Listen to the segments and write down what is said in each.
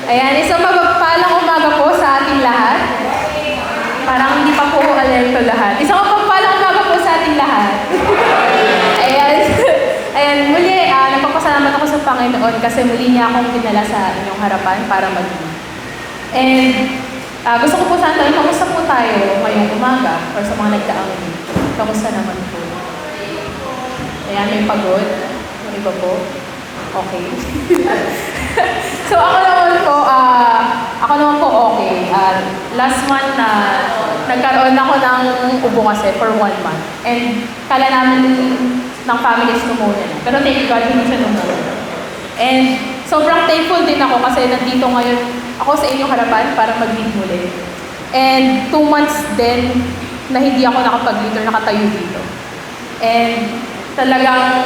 Ayan, isang mapagpalang umaga po sa ating lahat. Parang hindi pa po alerto lahat. Isang mapagpalang umaga po sa ating lahat. Ayan, ayan muli, nagpapasalamat ako sa Panginoon kasi muli niya akong dinala sa inyong harapan para mag-lead. And gusto ko po sana tanong, kamusta po tayo ngayong umaga or sa mga nagdaang lead? Kamusta naman po? Ayan, may pagod. Yung iba po. Okay. So ako naman po okay. Last month nagkaroon ako ng ubo kasi for 1 month. And kala namin ng families pneumonia na. Pero thank God, hindi siya pneumonia. And sobrang thankful din ako kasi nandito ngayon ako sa inyong harapan para mag-lead muli. And 2 months din na hindi ako nakapag-lead or nakatayo dito. And talagang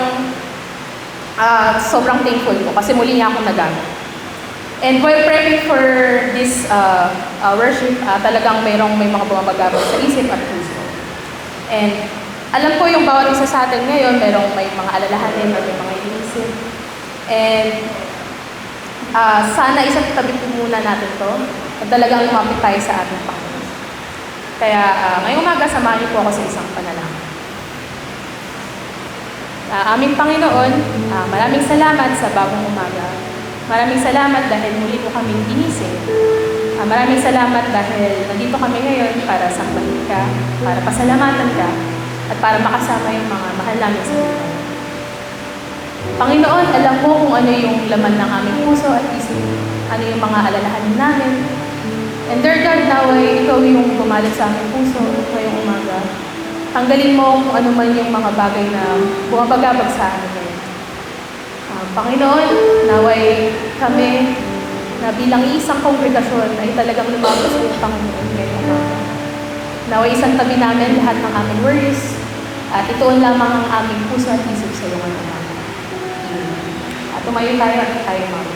sobrang thankful ko kasi muli niya akong nagamit. And while prepping for this worship, talagang may mga bumabagabag sa isip at puso. And alam ko yung bawat isa sa atin ngayon, may mga alalahanin at may mga inisip. And sana isang tabi po muna natin to at talagang lumapit tayo sa ating Panginoon. Kaya ngayong umaga, samahan niyo po ako sa isang panalangin. Aming Panginoon, maraming salamat sa bagong umaga. Maraming salamat dahil muli po kaming ginising. Maraming salamat dahil nandito kami ngayon para sambahin ka, para pasalamatan ka, at para makasama yung mga mahal namin sa buhay. Panginoon, alam mo kung ano yung laman ng aming puso at isip, ano yung mga alalahanin namin. And dear God, naway ikaw yung pumalit sa aming puso ngayong umaga. Tanggalin mo kung ano man yung mga bagay na bumabagabag sa amin ngayon. Panginoon, naway kami na bilang isang kongregasyon ay talagang lumabas sa iyong Panginoon ngayong umaga. Naway isang tabi namin lahat ng aming worries at ituon lamang ang aming puso at isip sa iyong umaga. At tumayo tayo at tayo mga.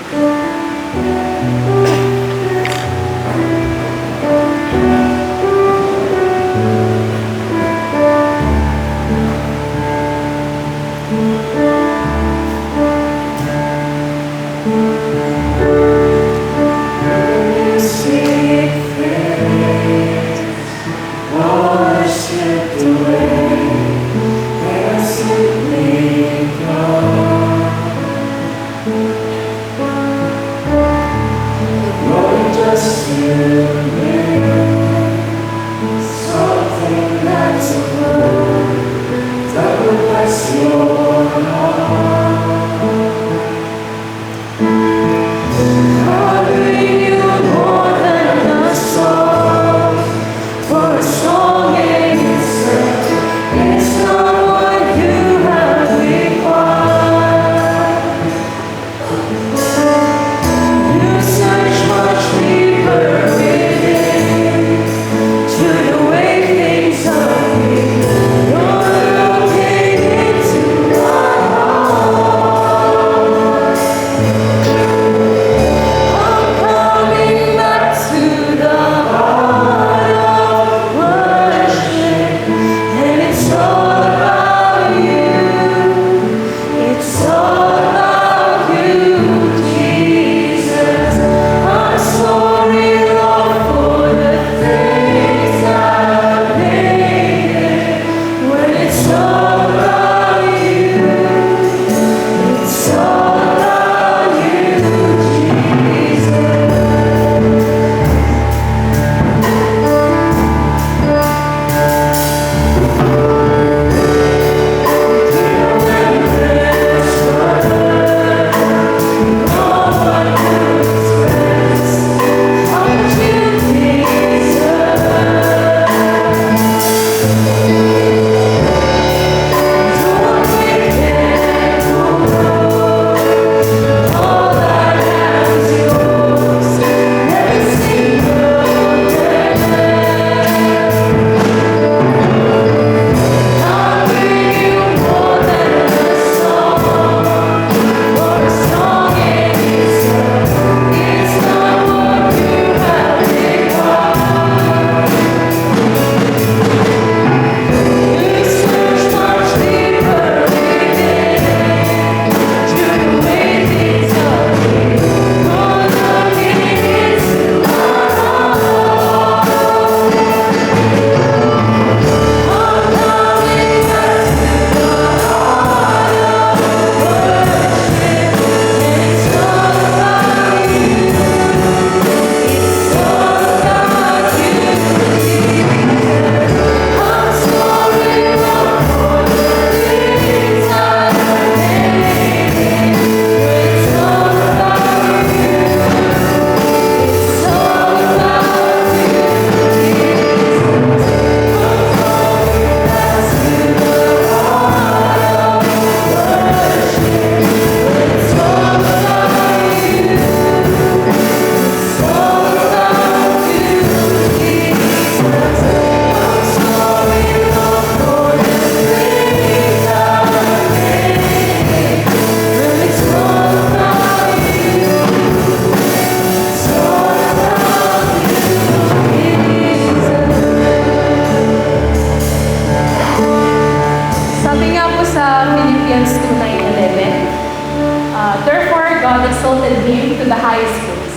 Therefore, God exalted him to the highest place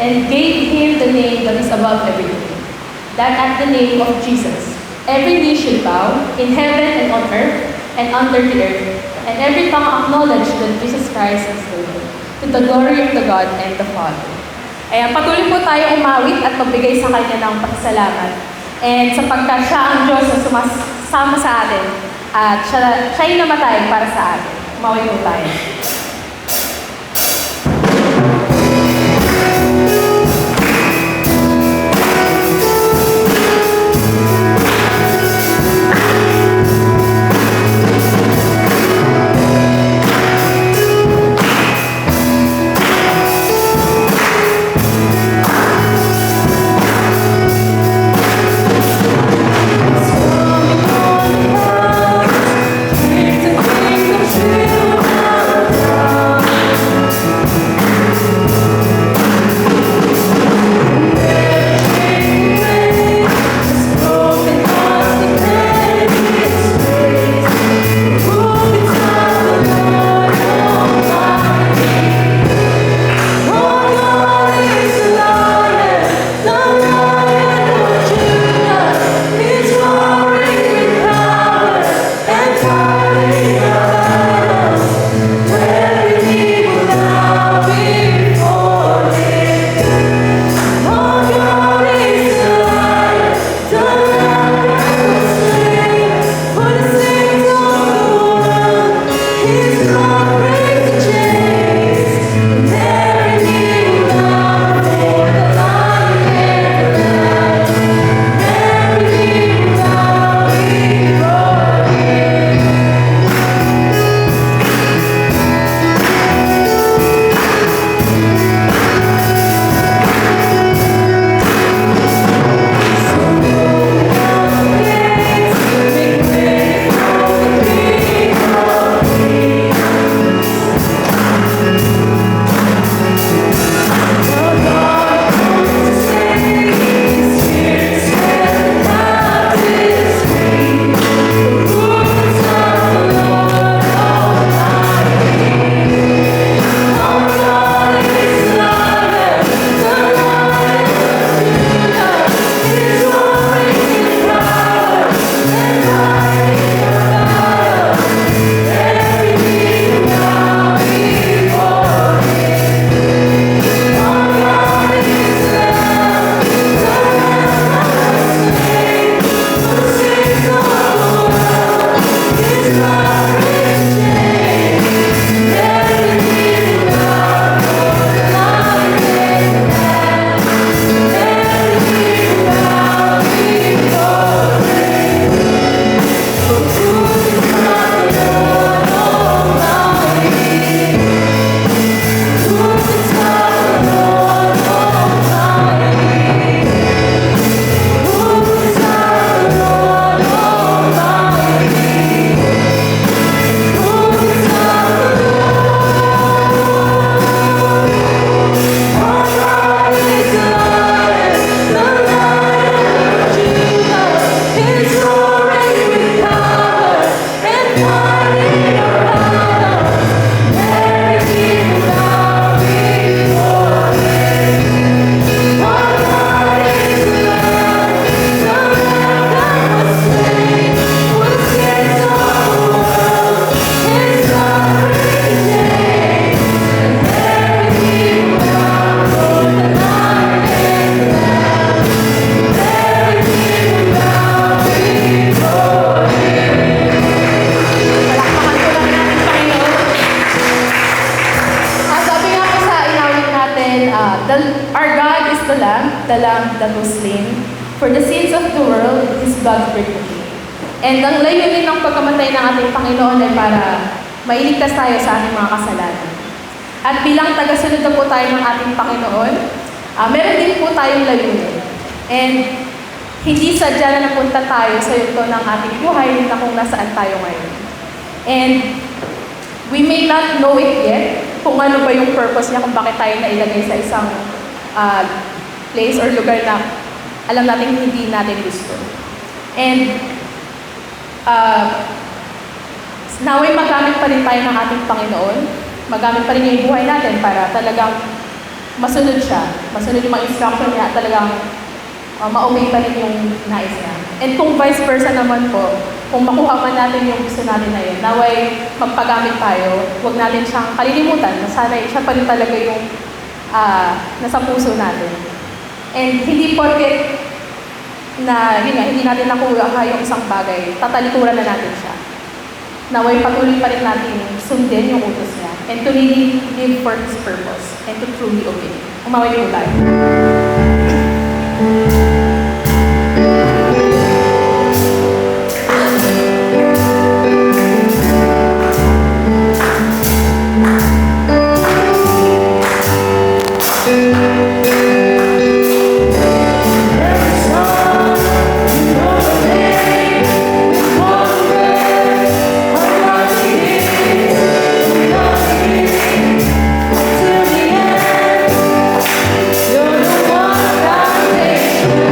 and gave him the name that is above every name, that at the name of Jesus, every knee should bow in heaven and on earth and under the earth, and every tongue acknowledge that Jesus Christ is Lord, to the glory of the God and the Father. Ayan, patuloy po tayo umawit at magbigay sa Kanya ng pasasalamat. And sapagkat siya ang Diyos na sumasama sa atin, at siya'y namatay para sa atin. Umawit po tayo. the Lamb that was slain for the sins of the world, His blood sprinkled. And ang layunin ng pagkamatay ng ating Panginoon ay para mailigtas tayo sa ating mga kasalanan. At bilang tagasunod na po tayo ng ating Panginoon, meron din po tayong layunin. And hindi sadya na napunta tayo sa yugto ng ating buhay na kung nasaan tayo ngayon. And we may not know it yet, kung ano ba yung purpose niya, kung bakit tayo nailagay sa isang place or lugar na alam natin hindi natin gusto. And naway magamit pa rin tayo ng ating Panginoon magamit pa rin niya yung buhay natin para talagang masunod siya. Masunod yung mga instruction niya at talagang ma-obey pa rin yung nais niya. And kung vice versa naman po, kung makuha man natin yung gusto natin na yun, naway magpagamit tayo, huwag natin siyang kalilimutan na sana siya pa rin talaga yung nasa puso natin. And hindi porket na, yun nga, hindi natin nakuha yung isang bagay, tatalikuran na natin siya. Naway patuloy pa rin natin sundin yung utos niya and to really live for His purpose and to truly obey. Umaway po tayo. You're the one I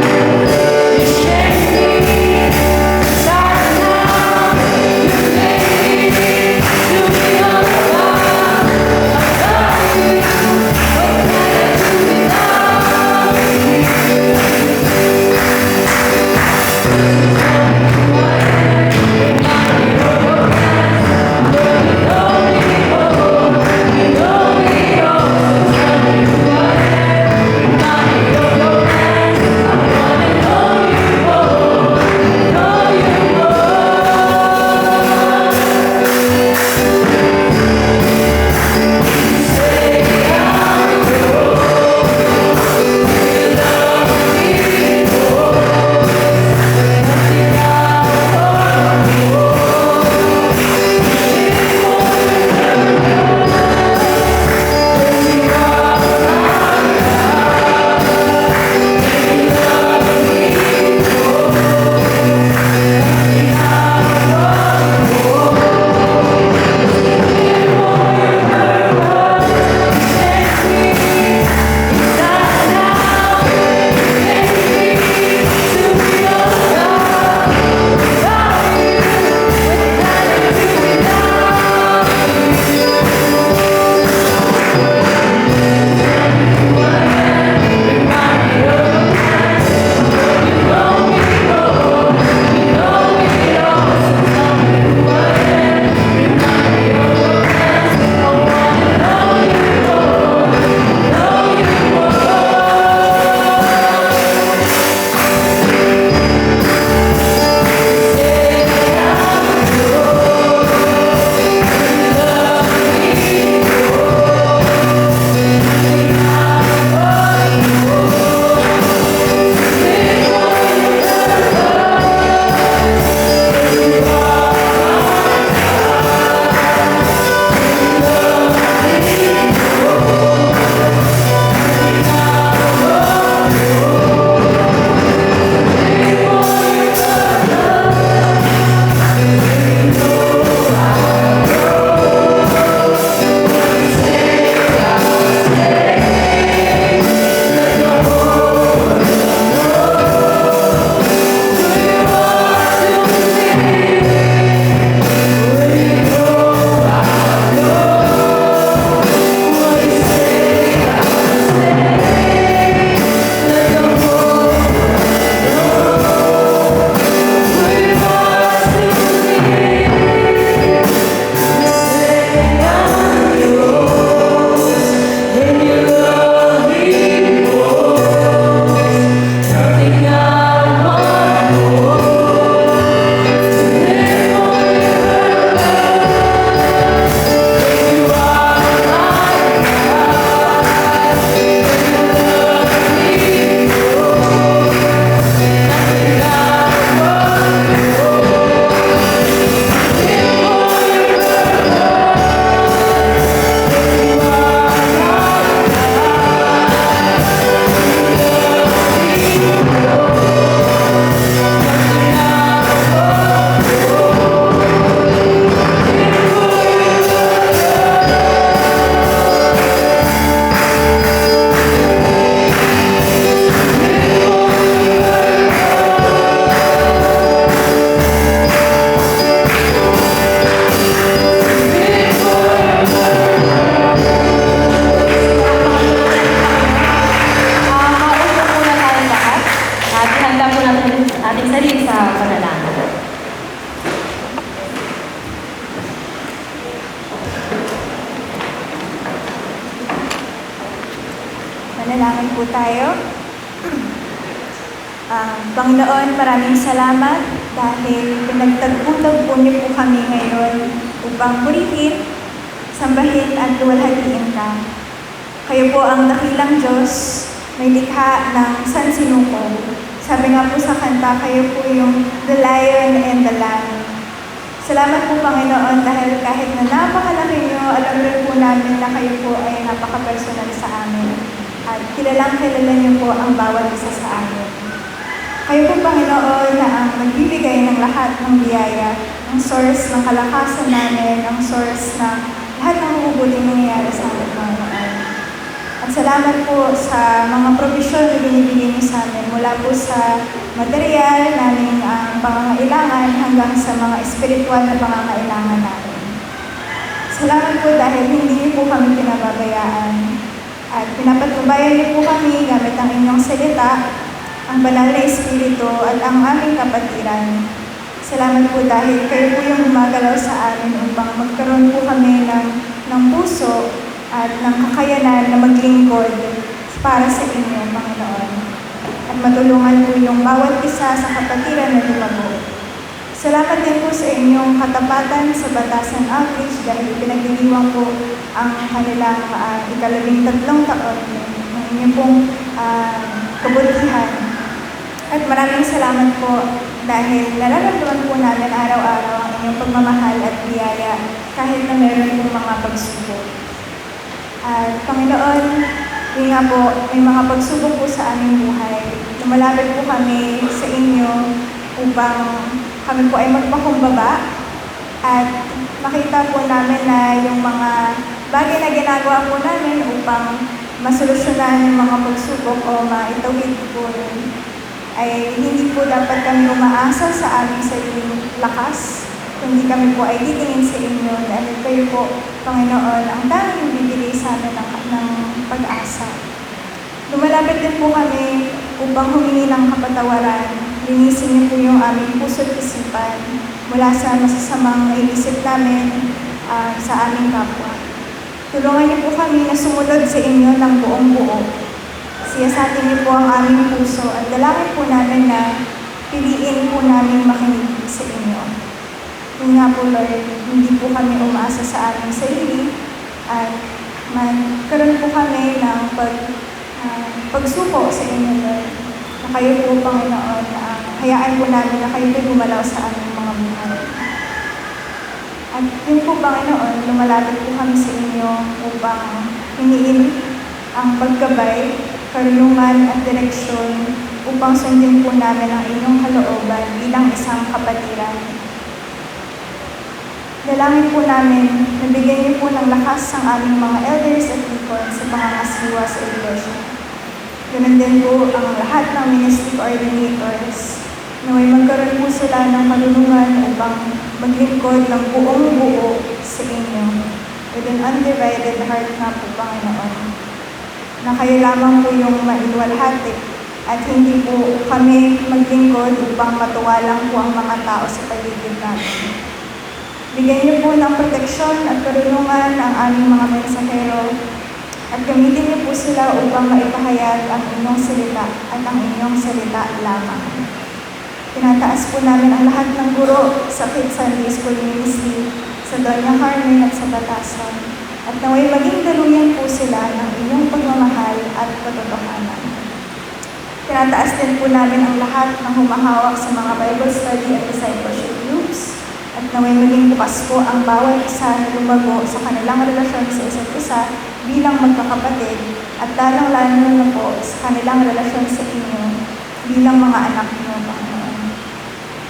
Manalangin po tayo. Panginoon, maraming salamat dahil pinagtagpo-tagpo niyo po kami ngayon upang purihin, sambahin at luwalhatiin ka. Kayo po ang dakilang Diyos, may likha ng sansinuko. Sabi nga po sa kanta, kayo po yung the lion and the lamb. Salamat po Panginoon dahil kahit na napakalaki niyo, alam rin po namin na kayo po ay napaka-personal sa amin. At kilala niyo po ang bawat isa sa amin. Kayo po, Panginoon, na ang nagbibigay ng lahat ng biyaya, ang source ng kalakasan namin, ang source ng lahat ng mabubuting nangyayari sa amin, Panginoon. At salamat po sa mga provision na binibigay niyo sa amin, mula po sa material naming pangangailangan hanggang sa mga espiritual na pangangailangan namin. Salamat po dahil hindi niyo po kami pinababayaan. At pinapatubayan niyo po kami gamit ang inyong salita, ang banal na Espiritu at ang aming kapatiran. Salamat po dahil kayo po yung gumagalaw sa amin upang magkaroon po kami ng puso at ng kakayanan na maglingkod para sa inyo, Panginoon. At matulungan po yung bawat isa sa kapatiran na lumago. Salamat din po sa inyong katapatan sa Batasan Outreach dahil pinagdiriwang po ang kanilang 13 taon ng inyong pong kabutihan. At maraming salamat po dahil nararamdaman po namin araw-araw ang inyong pagmamahal at biyaya kahit na meron pong mga pagsubok. At Panginoon, yun nga po, may mga pagsubok po sa aming buhay. Lumalapit po kami sa inyo upang kami po ay magpakumbaba at makita po namin na yung mga bagay na ginagawa po namin upang masolusyonan yung mga pagsubok o maitawid po yun, ay hindi po dapat kami umaasa sa aming sariling lakas, kundi kami po ay titingin sa inyo dahil kayo po, Panginoon, ang tanging bibigay sa amin ng pag-asa. Lumalapit din po kami upang humingi ng kapatawaran. Linisin niyo po yung aming puso at isipan mula sa masasamang naiisip namin sa aming kapwa. Tulungan niyo po kami na sumunod sa inyo ng buong buo. Siyasatin niyo po ang aming puso at dalangin po namin na piliin po namin makinig sa inyo. Yun nga po, Lord, hindi po kami umaasa sa aming sarili at magkaroon po kami ng pagsuko sa inyo, Lord. Na kayo po, Panginoon, hayaan po namin na kayo po gumalaw sa aming mga buhay. At yun po, Panginoon, lumalapit po kami sa inyo upang hiniin ang paggabay, karunungan at direksyon upang sundin po namin ang inyong kalooban bilang isang kapatiran. Dalangin po namin na bigyan niyo po ng lakas ang aming mga elders at deacons sa pangangasiwa sa iglesia. Ganun din po ang lahat ng ministry coordinators na may magkaroon po sila ng kalunungan upang maglingkod ng buong buo sa inyo with an undivided heart na po, Panginoon. Na kayo lamang po yung maiwalhati at hindi po kami maglingkod upang matuwa lang po ang mga tao sa paligid natin. Bigyan niyo po ng proteksyon at karunungan ang aming mga mensahero at gamitin niyo po sila upang maipahayag ang inyong salita at ang inyong salita lamang. Tinataas po namin ang lahat ng guro sa Kids Sunday School Ministry, sa Doña Carmen at sa Batasan. At naway maging daluyan po sila ng inyong pagmamahal at katotohanan. Tinataas din po namin ang lahat ng humahawak sa mga Bible study at discipleship groups. At naway maging bukas po ang bawat isa na lumago sa kanilang relasyon sa isa't isa bilang magkakapatid at lalang-lalo na po sa kanilang relasyon sa inyo bilang mga anak niyo, Panginoon.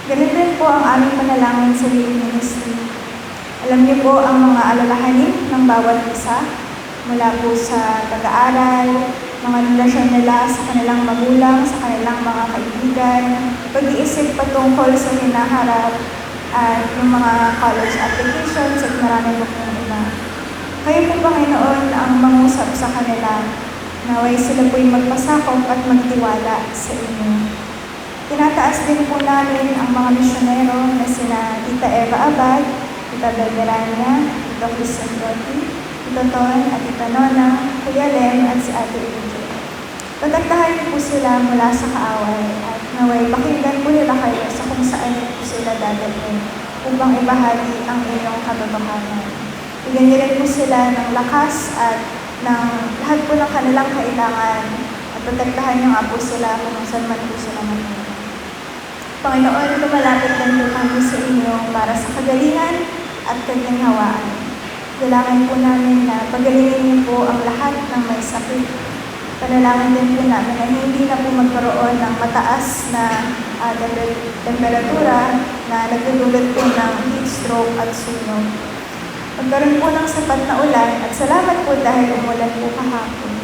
Ganun din po ang aming panalangin sa Living Ministry. Alam niyo po ang mga alalahanin ng bawat isa mula po sa pag-aaral, mga relasyon nila sa kanilang magulang, sa kanilang mga kaibigan, pag-iisip patungkol sa hinaharap at yung mga college applications at marami po pong iba. Kayo po, Panginoon, ang mangusap sa kanila. Naway sila po'y magpasakop at magtiwala sa inyo. Tinataas din po namin ang mga misyonero na sina Tita Eva Abad, Tita Belderania, Tito Christian Doty, Tito Ton at Tita Nona, Kuya Lem at si Ate Ije. Protektahan niyo po sila mula sa kaaway at naway pakinggan po nila kayo sa kung saan po sila dadalhin upang ibahagi ang inyong katotohanan. Bigyan niyo rin po sila ng lakas at ng lahat po ng kanilang kailangan at protektahan niyo nga po sila kung saan man po sila magpunta. Panginoon, lumalapit din po kami sa inyo para sa kagalingan at kaginhawaan. Dalangin po namin na pagalingin niyo po ang lahat ng may sakit. Panalangin din po namin na hindi na po magkaroon ng mataas na temperatura na nagdudulot po ng heat stroke at sunog. Magkaroon po ng sapat na ulan at salamat po dahil umulan po kahapon.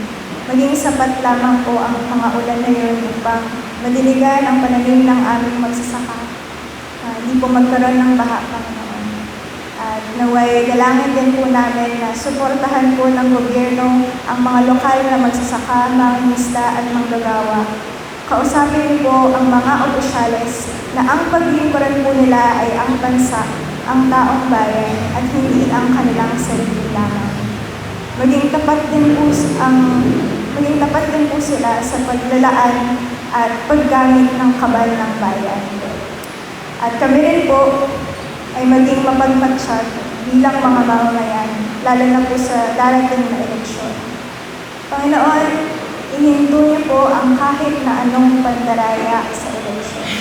Maging sapat lamang po ang mga ulan na yun upang madiligan ang pananim ng aming magsasaka. Hindi po magkaroon ng baha, Panginoon. At naway dalangin din po namin na suportahan po ng gobyerno ang mga lokal na magsasaka, mangingisda at manggagawa. Kausapin niyo po ang mga opisyales na ang paglingkuran po nila ay ang bansa, ang taong bayan at hindi ang kanilang sarili lamang. Maging tapat din po sila sa paglalaan at paggamit ng kabal ng bayan. At kami rin po ay maging mapagmatsyag bilang mga mamamayan, lalo na po sa darating na eleksyon. Panginoon, ihinto niyo po ang kahit na anong pandaraya sa eleksyon.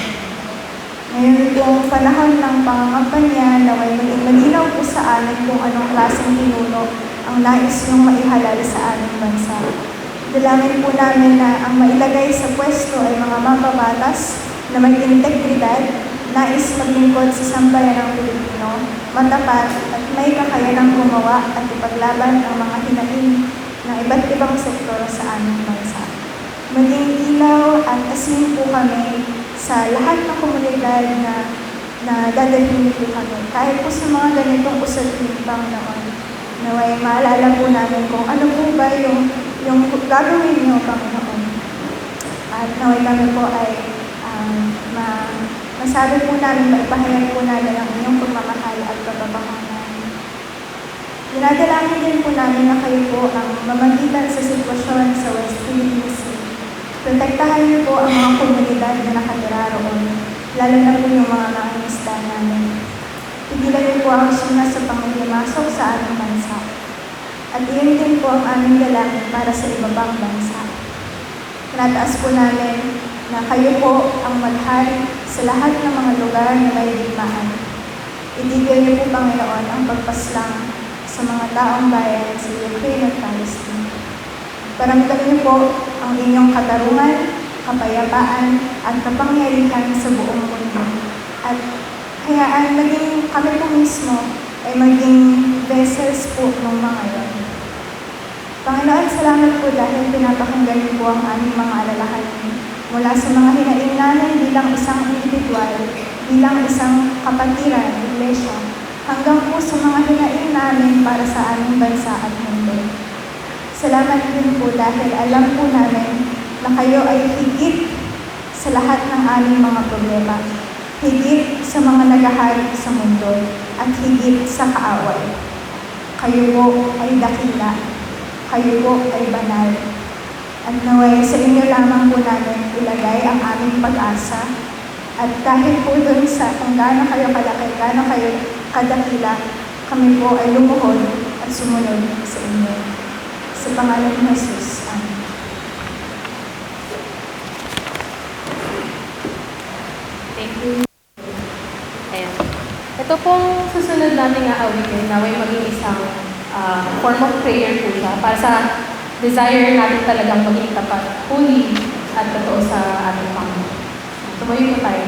Ngayon pong panahon ng pangangampanya na may maging malinaw po sa amin kung anong klaseng pinuno ang nais niyong maihalal sa aming bansa. Dalangin po namin na ang mailagay sa pwesto ay mga mababatas na may integridad, nais maglingkod sa sambayan ng Pilipino, matapat at may kakayanang gumawa at ipaglaban ang mga hinaing ng iba't ibang sektor sa aming bansa. Maging ilaw at asin po kami sa lahat ng komunidad na dadalhin po kami. Kahit po sa mga ganitong usapin, Panginoon, naway maalala po namin kung ano po ba yung gagawin niyo, Panginoon. At naway kami po ay masabi po namin, maipahayag po namin ang inyong pagmamahal at pagpapahangan. Dinadalangin din po namin na kayo po ang mamagitan sa sitwasyon sa West Philippine Sea. Protektahan niyo po ang mga komunidad na nakatira roon, lalo na po yung mga mangingisda namin. Pigilan niyo po ang suna sa panglimasok sa aming bansa. At iyon din po ang aming dalangin para sa iba pang bansa. Tinataas po namin na kayo po ang maghari sa lahat ng mga lugar na may digmaan. Itigil niyo po, Panginoon, ang pagpaslang sa mga taong bayan sa Ukraine at Palestine. Paramdam niyo po ang inyong katarungan, kapayapaan, at kapangyarihan sa buong mundo. At hayaan maging kami po mismo ay maging vessels po ng mga yon. Panginoon, salamat po dahil pinapakinggan niyo po ang aming mga alalahanin mula sa mga hinaing namin bilang isang individual, bilang isang kapatiran, iglesia, hanggang po sa mga hinaing namin para sa aming bansa at mundo. Salamat din po dahil alam po namin na kayo ay higit sa lahat ng aming mga problema, higit sa mga nagahari sa mundo, at higit sa kaaway. Kayo po ay dakila, kayo po ay banal. At naway sa inyo lamang po namin ilagay ang aming pag-asa. At kahit po dun sa kung gaano kayo kalaki, gaano kayo kadakila, kami po ay lumuhod at sumunod sa inyo. Sa pangalan ni Jesus. Amen. Thank you. Ayan. Ito pong susunod nating aawitin, naway maging isang form of prayer po siya para sa desire natin talagang maging tapat, holy at totoo sa ating Panginoon. Tumayo po tayo.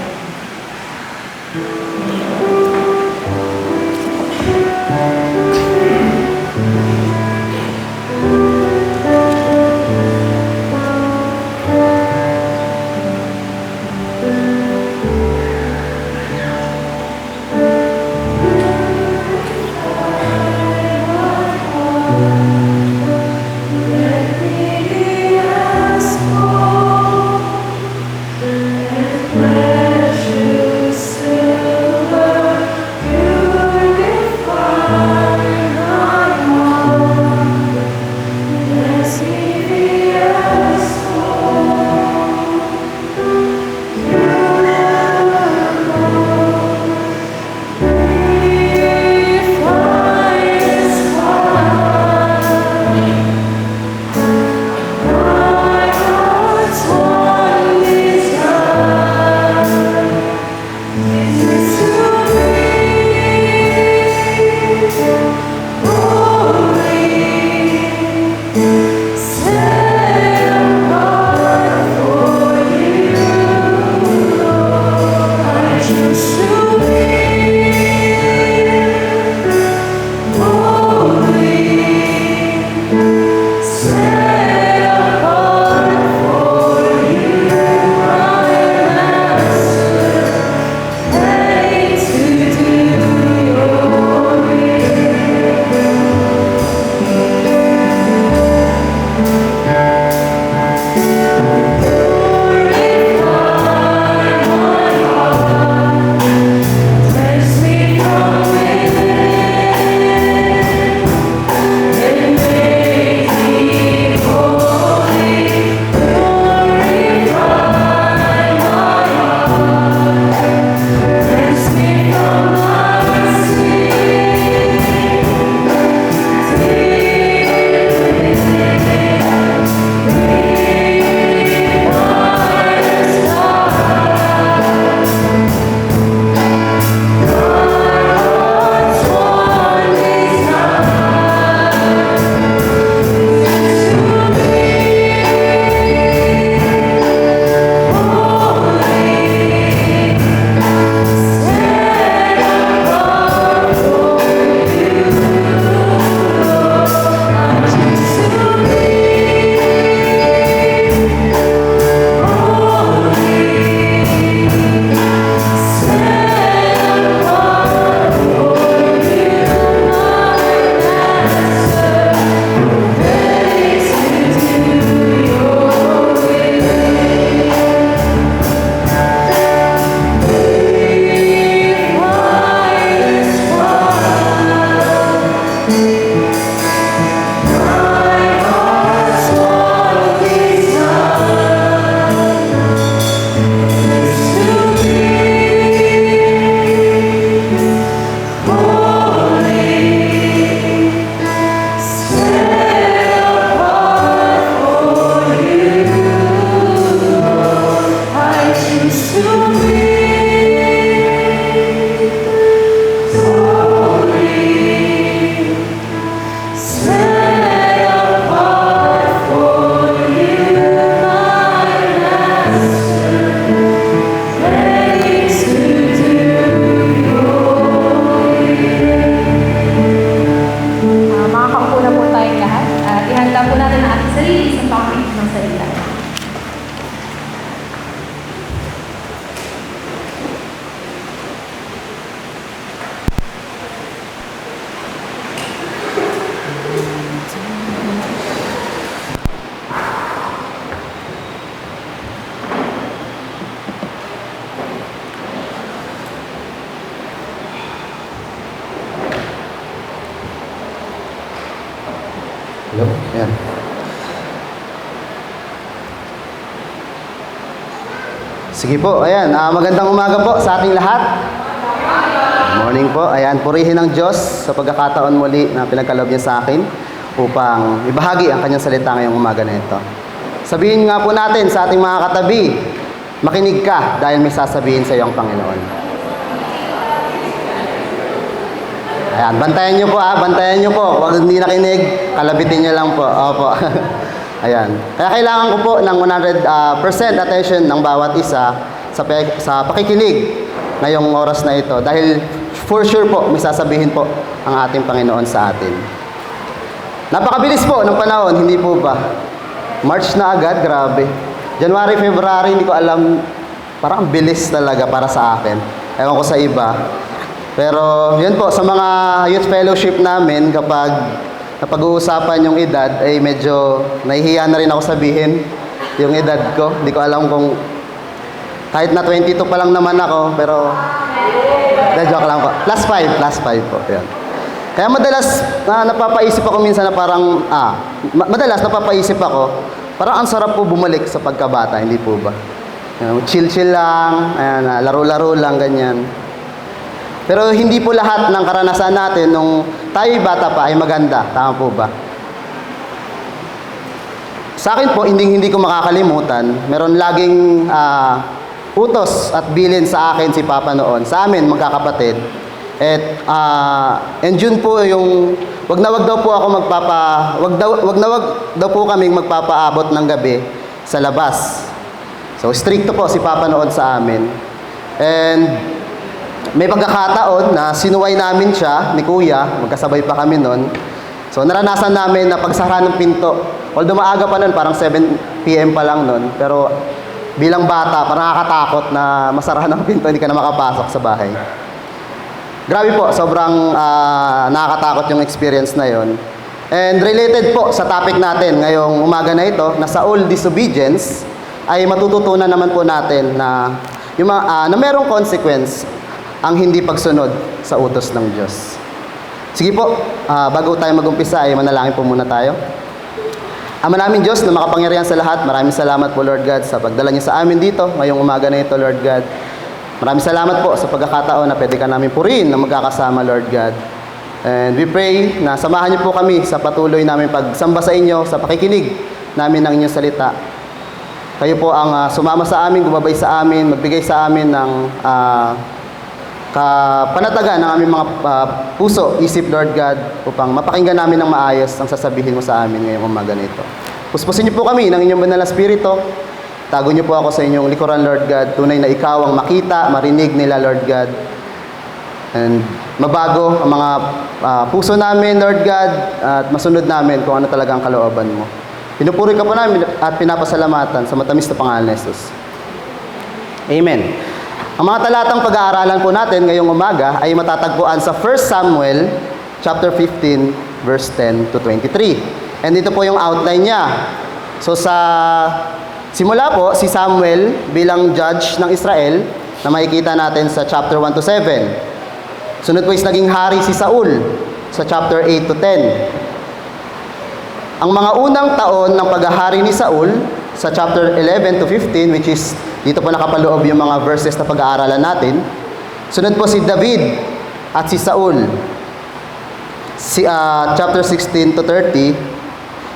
Precious salita. Hello? Ayan. Sige po, ayan. Magandang umaga po sa ating lahat. Good morning po. Ayan, purihin ng Diyos sa pagkakataon muli na pinagkaloob niya sa akin upang ibahagi ang kanyang salita ngayong umaga na ito. Sabihin nga po natin sa ating mga katabi, makinig ka dahil may sasabihin sa iyo ang Panginoon. Ayan, bantayan nyo po bantayan nyo po. Huwag hindi nakinig, kalabitin nyo lang po. Opo. Ayan. Kaya kailangan ko po ng 100% attention ng bawat isa sa pakikinig ngayong oras na ito. Dahil for sure po, may sasabihin po ang ating Panginoon sa atin. Napakabilis po ng panahon, hindi po ba? March na agad, grabe. January, February, hindi ko alam. Parang bilis talaga para sa akin. Ewan ko sa iba. Pero yun po, sa mga youth fellowship namin, kapag napag-uusapan yung edad, ay medyo nahihiya na rin ako sabihin yung edad ko. Hindi ko alam kung kahit na 22 pa lang naman ako, pero joke lang po. Plus 5 po. Yan. Kaya madalas napapaisip ako minsan na parang, madalas napapaisip ako, parang ang sarap po bumalik sa pagkabata, hindi po ba? Chill-chill lang, ayan, laro-laro lang, ganyan. Pero hindi po lahat ng karanasan natin nung tayo'y bata pa ay maganda. Tama po ba? Sa akin po, hindi ko makakalimutan. Meron laging utos at bilin sa akin si Papa noon. Sa amin, magkakapatid. And yun po yung, wag na wag daw po kaming magpapaabot ng gabi sa labas. So, stricto po si Papa noon sa amin. And may pagkakataon na sinuway namin siya ni Kuya, magkasabay pa kami noon. So naranasan namin na pagsara ng pinto. Although maaga pa noon, parang 7 PM pa lang noon. Pero bilang bata, parang nakakatakot na masarahan ng pinto, hindi ka na makapasok sa bahay. Grabe po, sobrang nakakatakot yung experience na yon. And related po sa topic natin ngayong umaga na ito, na sa all disobedience, ay matututunan naman po natin na na merong consequence ang hindi pagsunod sa utos ng Diyos. Sige po, bago tayo mag-umpisa ay manalangin po muna tayo. Ama namin Diyos na makapangyarihan sa lahat, maraming salamat po Lord God sa pagdala niyo sa amin dito ngayong umaga na ito Lord God. Maraming salamat po sa pagkakataon na pwede ka namin purihin na magkakasama Lord God. And we pray na samahan niyo po kami sa patuloy namin pagsamba sa inyo, sa pakikinig namin ng inyong salita. Kayo po ang sumama sa amin, gumabay sa amin, magbigay sa amin ng kapanatagan ng aming mga puso, isip, Lord God, upang mapakinggan namin ng maayos ang sasabihin mo sa amin ngayong umaga na ito. Puspusin niyo po kami ng inyong banal na spirito. Tago niyo po ako sa inyong likuran, Lord God. Tunay na ikaw ang makita, marinig nila, Lord God. And mabago ang mga puso namin, Lord God, at masunod namin kung ano talaga ang kalooban mo. Pinupuri ka po namin at pinapasalamatan sa matamis na pangalan ni Jesus. Amen. Ang mga talatang pag-aaralan po natin ngayong umaga ay matatagpuan sa 1 Samuel chapter 15 verse 10 to 23. And ito po yung outline niya. So sa simula po si Samuel bilang judge ng Israel na makikita natin sa chapter 1 to 7. Sunod po is naging hari si Saul sa chapter 8 to 10. Ang mga unang taon ng paghahari ni Saul sa chapter 11 to 15, which is dito po nakapaloob yung mga verses na pag-aaralan natin. Sunod po si David at si Saul. Chapter 16 to 30.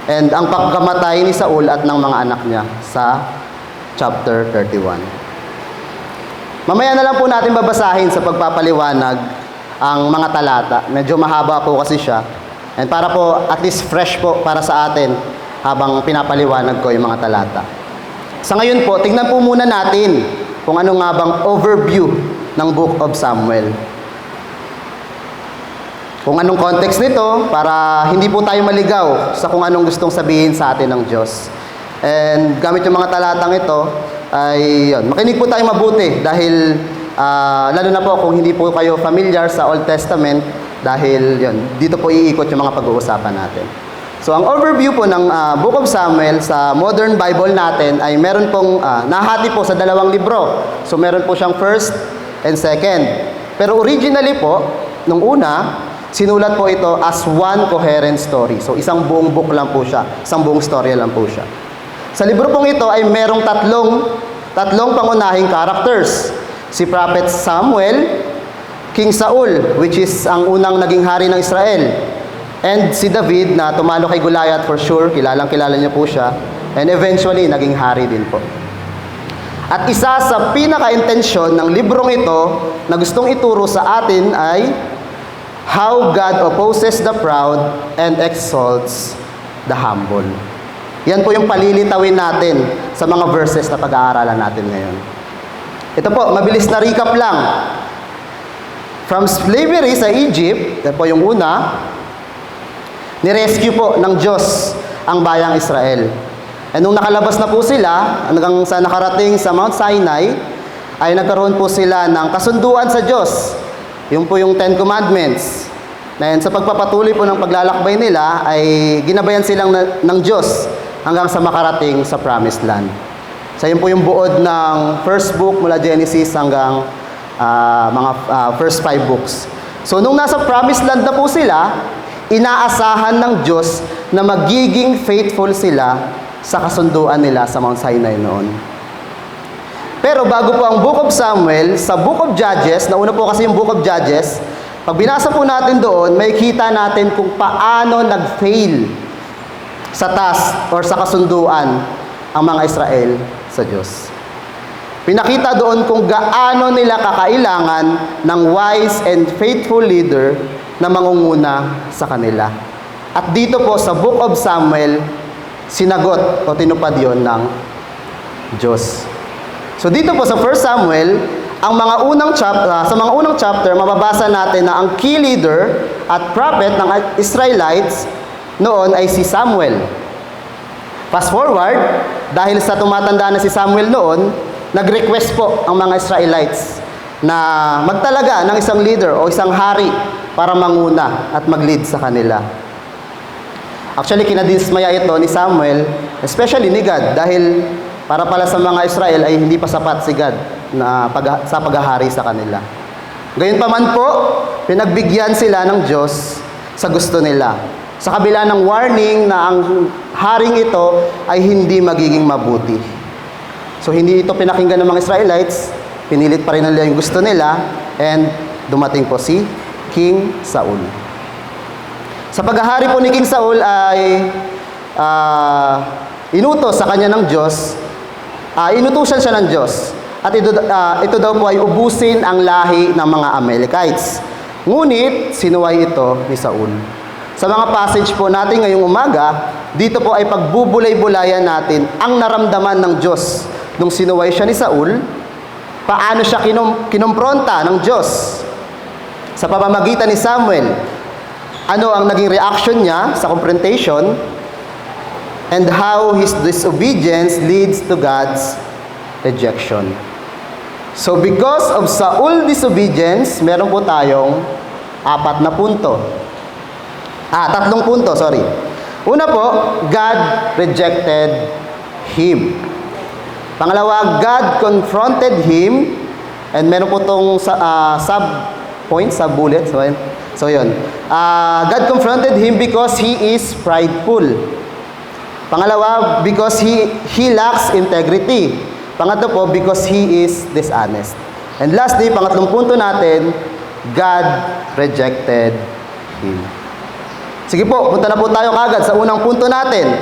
And ang pagkamatay ni Saul at ng mga anak niya sa chapter 31. Mamaya na lang po natin babasahin sa pagpapaliwanag ang mga talata. Medyo mahaba po kasi siya. And para po at least fresh po para sa atin habang pinapaliwanag ko yung mga talata. Sa ngayon po, tingnan po muna natin kung ano nga bang overview ng Book of Samuel. Kung anong context nito para hindi po tayo maligaw sa kung anong gustong sabihin sa atin ng Diyos. And gamit yung mga talatang ito, ay yun, makinig po tayo mabuti dahil lalo na po kung hindi po kayo familiar sa Old Testament dahil yun, dito po iikot yung mga pag-uusapan natin. So ang overview po ng Book of Samuel sa modern Bible natin ay meron pong nahati po sa dalawang libro. So meron po siyang first and second. Pero originally po, nung una, sinulat po ito as one coherent story. So isang buong book lang po siya, isang buong storya lang po siya. Sa libro pong ito ay merong tatlong pangunahing characters. Si Prophet Samuel, King Saul, which is ang unang naging hari ng Israel, and si David na tumalo kay Goliath for sure, kilalang-kilala niyo po siya, and eventually naging hari din po. At isa sa pinaka-intensyon ng librong ito na gustong ituro sa atin ay how God opposes the proud and exalts the humble. Yan po yung palilitawin natin sa mga verses na pag-aaralan natin ngayon. Ito po, mabilis na recap lang. From slavery sa Egypt, yan po yung una, nirescue po ng Diyos ang bayang Israel. And nung nakalabas na po sila, hanggang sa nakarating sa Mount Sinai, ay nagkaroon po sila ng kasunduan sa Diyos. Yung po yung Ten Commandments. And sa pagpapatuloy po ng paglalakbay nila, ay ginabayan silang ng Diyos hanggang sa makarating sa Promised Land. So yun po yung buod ng first book mula Genesis hanggang mga first 5 books. So nung nasa Promised Land na po sila, inaasahan ng Diyos na magiging faithful sila sa kasunduan nila sa Mount Sinai noon. Pero bago po ang Book of Samuel, sa Book of Judges, nauna po kasi yung Book of Judges, pag binasa po natin doon, may kita natin kung paano nag-fail sa task or sa kasunduan ang mga Israel sa Diyos. Pinakita doon kung gaano nila kakailangan ng wise and faithful leader na mangunguna sa kanila. At dito po sa Book of Samuel, sinagot o tinupad yon ng Diyos. So dito po sa 1 Samuel, ang mga sa mga unang chapter, mababasa natin na ang key leader at prophet ng Israelites noon ay si Samuel. Fast forward, dahil sa tumatanda na si Samuel noon, nag-request po ang mga Israelites na magtalaga ng isang leader o isang hari para manguna at mag-lead sa kanila. Actually, kinadinsmaya ito ni Samuel, especially ni God, dahil para pala sa mga Israel ay hindi pa sapat si God na sa paghahari sa kanila. Gayunpaman po, pinagbigyan sila ng Diyos sa gusto nila. Sa kabila ng warning na ang haring ito ay hindi magiging mabuti. So hindi ito pinakinggan ng mga Israelites, pinilit pa rin nila yung gusto nila, and dumating po si King Saul. Sa paghahari po ni King Saul ay inutos sa kanya ng Diyos, inutusan siya ng Diyos. At ito daw po ay ubusin ang lahi ng mga Amalekites. Ngunit sinuway ito ni Saul. Sa mga passage po natin ngayong umaga, dito po ay pagbubulay-bulayan natin ang naramdaman ng Diyos nung sinuway siya ni Saul, paano siya kinompronta ng Diyos sa pamamagitan ni Samuel, ano ang naging reaction niya sa confrontation, and how his disobedience leads to God's rejection. So because of Saul's disobedience, meron po tayong 4 na punto. 3 punto, sorry. Una po, God rejected him. Pangalawa, God confronted him. And meron po itong sub-point, sub-bullet. So yun. God confronted him because he is prideful. Pangalawa, because he lacks integrity. Pangatlo po, because he is dishonest. And lastly, pangatlong punto natin, God rejected him. Sige po, punta na po tayo kagad sa unang punto natin.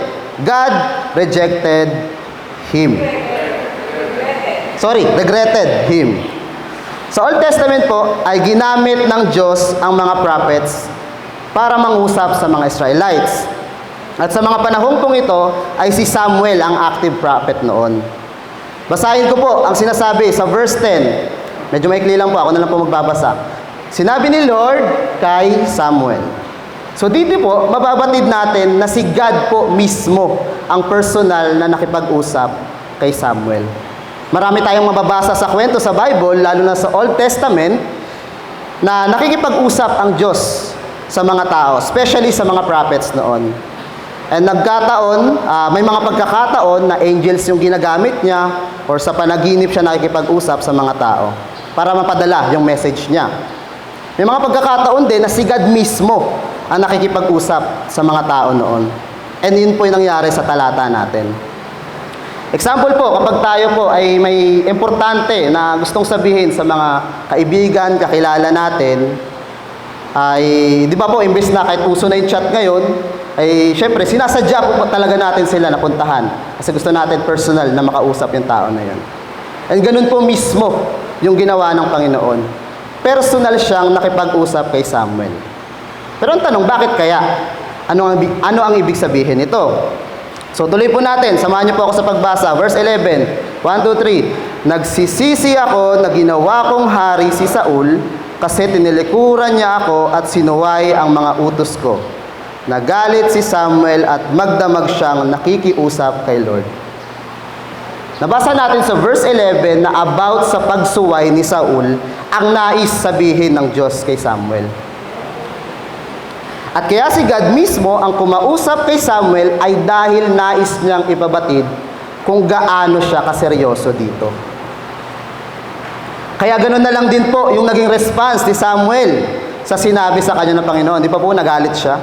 God rejected him. Regretted him. Sa Old Testament po, ay ginamit ng Diyos ang mga prophets para mangusap sa mga Israelites. At sa mga panahong pong ito, ay si Samuel ang active prophet noon. Basahin ko po ang sinasabi sa verse 10. Medyo maikli lang po, ako na lang po magbabasa. Sinabi ni Lord kay Samuel, So dito po, mababatid natin na si God po mismo ang personal na nakipag-usap kay Samuel. Marami tayong mababasa sa kwento sa Bible, lalo na sa Old Testament, na nakikipag-usap ang Diyos sa mga tao, especially sa mga prophets noon. And may mga pagkakataon na angels yung ginagamit niya or sa panaginip siya nakikipag-usap sa mga tao para mapadala yung message niya. May mga pagkakataon din na si God mismo ang nakikipag-usap sa mga tao noon. And yun po yung nangyari sa talata natin. Example po, kapag tayo po ay may importante na gustong sabihin sa mga kaibigan, kakilala natin, ay, di ba po, imbes na kahit uso na yung chat ngayon, ay syempre, sinasadya po talaga natin sila na puntahan. Kasi gusto natin personal na makausap yung tao na yun. And ganun po mismo yung ginawa ng Panginoon. Personal siyang nakipag-usap kay Samuel. Pero ang tanong, bakit kaya? Ano ang ibig sabihin nito? So tuloy po natin, samahan niyo po ako sa pagbasa. Verse 11, 1, 2, 3. Nagsisisi ako na ginawa kong hari si Saul kasi tinilikuran niya ako at sinuway ang mga utos ko. Nagalit si Samuel at magdamag siyang nakikiusap kay Lord. Nabasa natin sa verse 11 na about sa pagsuway ni Saul ang nais sabihin ng Diyos kay Samuel. At kaya si God mismo ang kumausap kay Samuel ay dahil nais niyang ipabatid kung gaano siya kaseryoso dito. Kaya ganoon na lang din po yung naging response ni Samuel sa sinabi sa kanya ng Panginoon. Di pa po nagalit siya?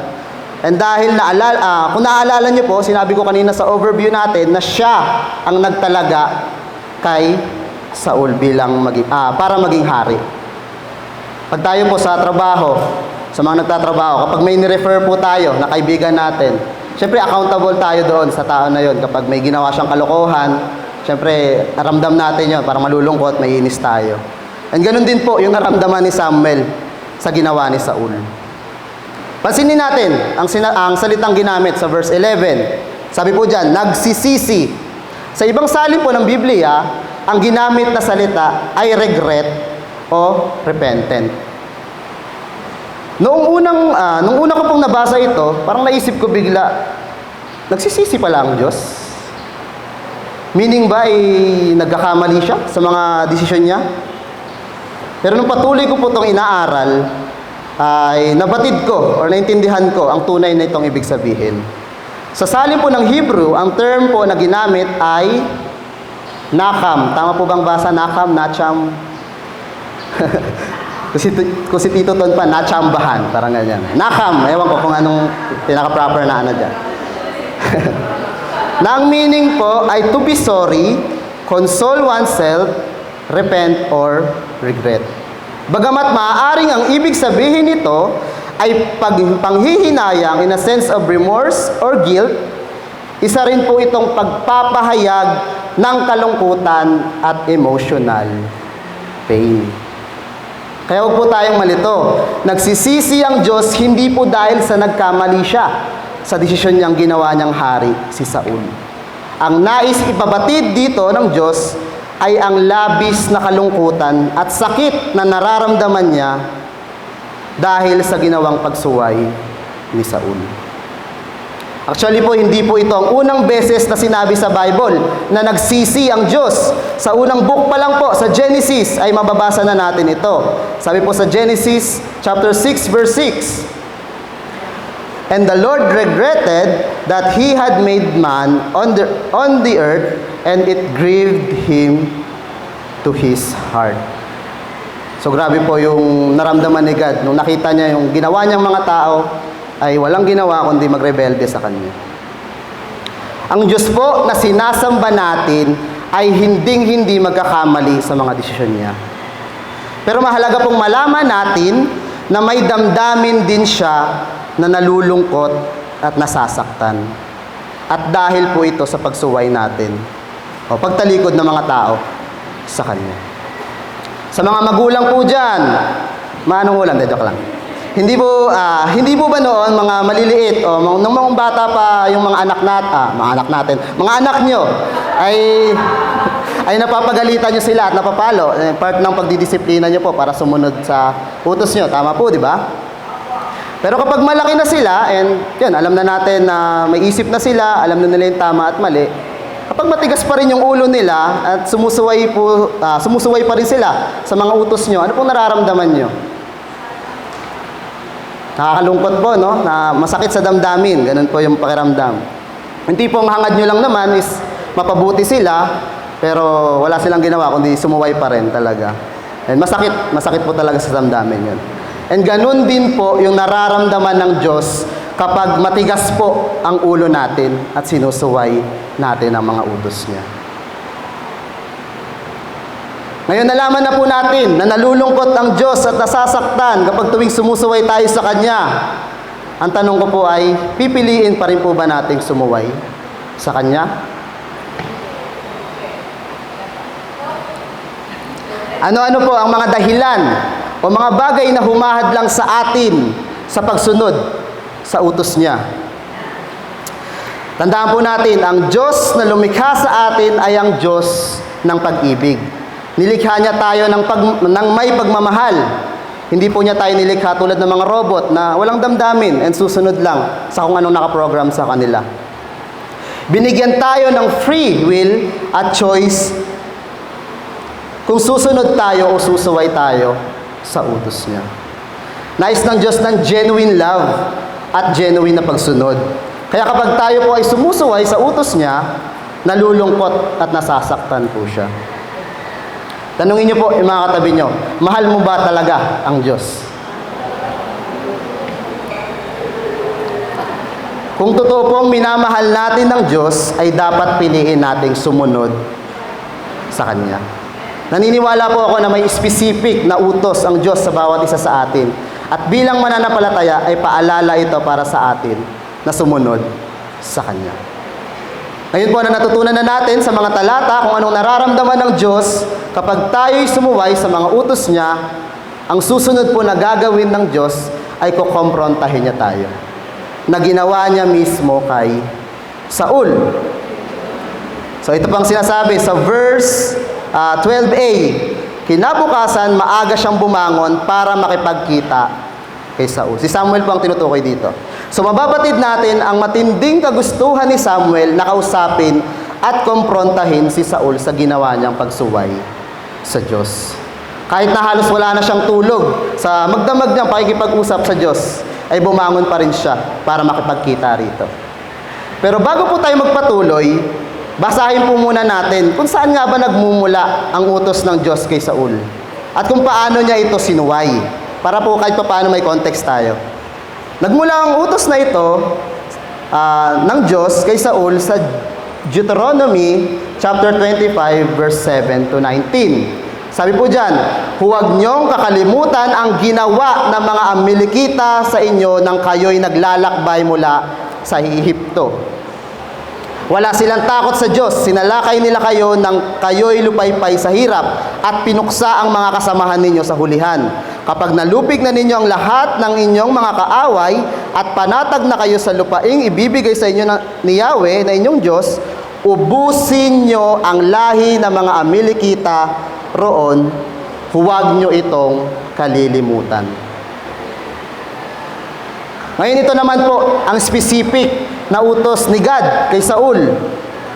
And dahil kung naaalala niyo po, sinabi ko kanina sa overview natin na siya ang nagtalaga kay Saul para maging hari. Pag tayo po sa trabaho, sa mga nagtatrabaho, kapag may ni-refer po tayo na kaibigan natin, syempre accountable tayo doon sa tao na yon. Kapag may ginawa siyang kalokohan, syempre naramdam natin yon, parang malulungkot, may inis tayo. And ganun din po yung naramdaman ni Samuel sa ginawa ni Saul. Pansinin natin ang salitang ginamit sa verse 11. Sabi po dyan, nagsisisi. Sa ibang salin po ng Biblia, ang ginamit na salita ay regret o repentant. Nung una ko pong nabasa ito, parang naisip ko bigla, nagsisisi pala ang Diyos? Meaning ba ay nagkakamali siya sa mga desisyon niya? Pero nung patuloy ko po itong inaaral, ay nabatid ko or naintindihan ko ang tunay na itong ibig sabihin. Sa salin po ng Hebrew, ang term po na ginamit ay nakam. Tama po bang basa? Nakam, nacham? Kung si Tito Ton pa, nachambahan. Parang ganyan. Nakam. Ewan ko kung anong pinaka-proper na ano dyan. Na ang meaning po ay to be sorry, console oneself, repent, or regret. Bagamat maaaring ang ibig sabihin nito ay panghihinayang in a sense of remorse or guilt, isa rin po itong pagpapahayag ng kalungkutan at emotional pain. Kaya huwag po tayong malito. Nagsisisi ang Diyos hindi po dahil sa nagkamali siya sa desisyon niyang ginawa niyang hari, si Saul. Ang nais ipabatid dito ng Diyos ay ang labis na kalungkutan at sakit na nararamdaman niya dahil sa ginawang pagsuway ni Saul. Actually po, hindi po ito ang unang beses na sinabi sa Bible na nagsisi ang Diyos. Sa unang book pa lang po, sa Genesis, ay mababasa na natin ito. Sabi po sa Genesis chapter 6 verse 6, "And the Lord regretted that He had made man on the earth, and it grieved Him to His heart." So grabe po yung naramdaman ni God nung nakita niya yung ginawa niyang mga tao ay walang ginawa kundi magrebelde sa Kanya. Ang Diyos po na sinasamba natin ay hinding-hindi magkakamali sa mga desisyon niya. Pero mahalaga pong malaman natin na may damdamin din siya na nalulungkot at nasasaktan. At dahil po ito sa pagsuway natin o pagtalikod ng mga tao sa Kanya. Sa mga magulang po dyan, manong ulam, joke lang. Hindi po ba noon mga maliliit o nung mga bata pa yung mga anak natin, mga anak nyo ay napapagalitan nyo sila at napapalo. Part ng pagdidisiplina nyo po para sumunod sa utos nyo. Tama po, di ba? Pero kapag malaki na sila, and yan, alam na natin na may isip na sila, alam na nila yung tama at mali, kapag matigas pa rin yung ulo nila at sumusuway pa rin sila sa mga utos nyo, ano pong nararamdaman nyo? Nakakalungkot po, no? Na masakit sa damdamin, ganun po yung pakiramdam. Hindi pong hangad nyo lang naman is mapabuti sila, pero wala silang ginawa kundi sumuway pa rin talaga. And masakit po talaga sa damdamin yun. And ganun din po yung nararamdaman ng Diyos kapag matigas po ang ulo natin at sinusuway natin ang mga utos niya. Ngayon nalaman na po natin na nalulungkot ang Diyos at nasasaktan kapag tuwing sumusuway tayo sa Kanya. Ang tanong ko po ay, pipiliin pa rin po ba nating sumuway sa Kanya? Ano-ano po ang mga dahilan o mga bagay na humahad lang sa atin sa pagsunod sa utos niya? Tandaan po natin, ang Diyos na lumikha sa atin ay ang Diyos ng pag-ibig. Nilikha niya tayo ng may pagmamahal. Hindi po niya tayo nilikha tulad ng mga robot na walang damdamin and susunod lang sa kung anong nakaprogram sa kanila. Binigyan tayo ng free will at choice kung susunod tayo o susuway tayo sa utos niya. Nais ng Diyos ng genuine love at genuine na pagsunod. Kaya kapag tayo po ay sumusuway sa utos niya, nalulungkot at nasasaktan po siya. Tanungin niyo po yung mga katabi niyo, mahal mo ba talaga ang Diyos? Kung totoo pong minamahal natin ng Diyos, ay dapat piliin nating sumunod sa Kanya. Naniniwala po ako na may specific na utos ang Diyos sa bawat isa sa atin. At bilang mananampalataya ay paalala ito para sa atin na sumunod sa Kanya. Ngayon po na natutunan na natin sa mga talata kung anong nararamdaman ng Diyos kapag tayo'y sumuway sa mga utos niya, ang susunod po na gagawin ng Diyos ay kukomprontahin niya tayo. Na ginawa niya mismo kay Saul. So ito pang sinasabi sa verse 12a, kinabukasan maaga siyang bumangon para makipagkita kay Saul. Si Samuel po ang tinutukoy dito. So mababatid natin ang matinding kagustuhan ni Samuel na kausapin at kumprontahin si Saul sa ginawa niyang pagsuway sa Diyos. Kahit na halos wala na siyang tulog, sa magdamag niyang pakikipag-usap sa Diyos, ay bumangon pa rin siya para makipagkita rito. Pero bago po tayo magpatuloy, basahin po muna natin kung saan nga ba nagmumula ang utos ng Diyos kay Saul at kung paano niya ito sinuway. Para po kahit paano may context tayo. Nagmula ang utos na ito ng Diyos kay Saul sa Deuteronomy chapter 25 verse 7 to 19. Sabi po dyan, huwag niyong kakalimutan ang ginawa ng mga Amalekita sa inyo nang kayo'y naglalakbay mula sa Ehipto. Wala silang takot sa Diyos, sinalakay nila kayo nang kayo'y lupaypay sa hirap at pinuksa ang mga kasamahan ninyo sa hulihan. Kapag nalupig na ninyo ang lahat ng inyong mga kaaway at panatag na kayo sa lupaing ibibigay sa inyo ni Yahweh na inyong Diyos, ubusin nyo ang lahi ng mga Amalekita roon, huwag nyo itong kalilimutan. Ngayon ito naman po ang specific na utos ni God kay Saul.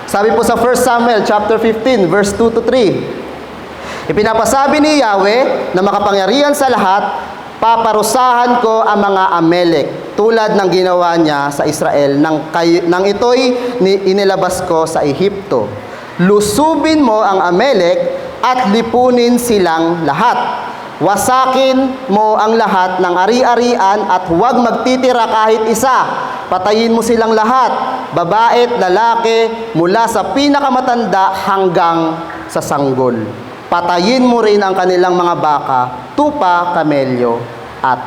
Sabi po sa 1 Samuel chapter 15 verse 2 to 3. Ipinapasabi ni Yahweh na makapangyarihan sa lahat, paparusahan ko ang mga Amalek tulad ng ginawa niya sa Israel nang ito'y inilabas ko sa Ehipto. Lusubin mo ang Amalek at lipunin silang lahat. Wasakin mo ang lahat ng ari-arian at huwag magtitira kahit isa. Patayin mo silang lahat, babae at lalaki, mula sa pinakamatanda hanggang sa sanggol. Patayin mo rin ang kanilang mga baka, tupa, kamelyo, at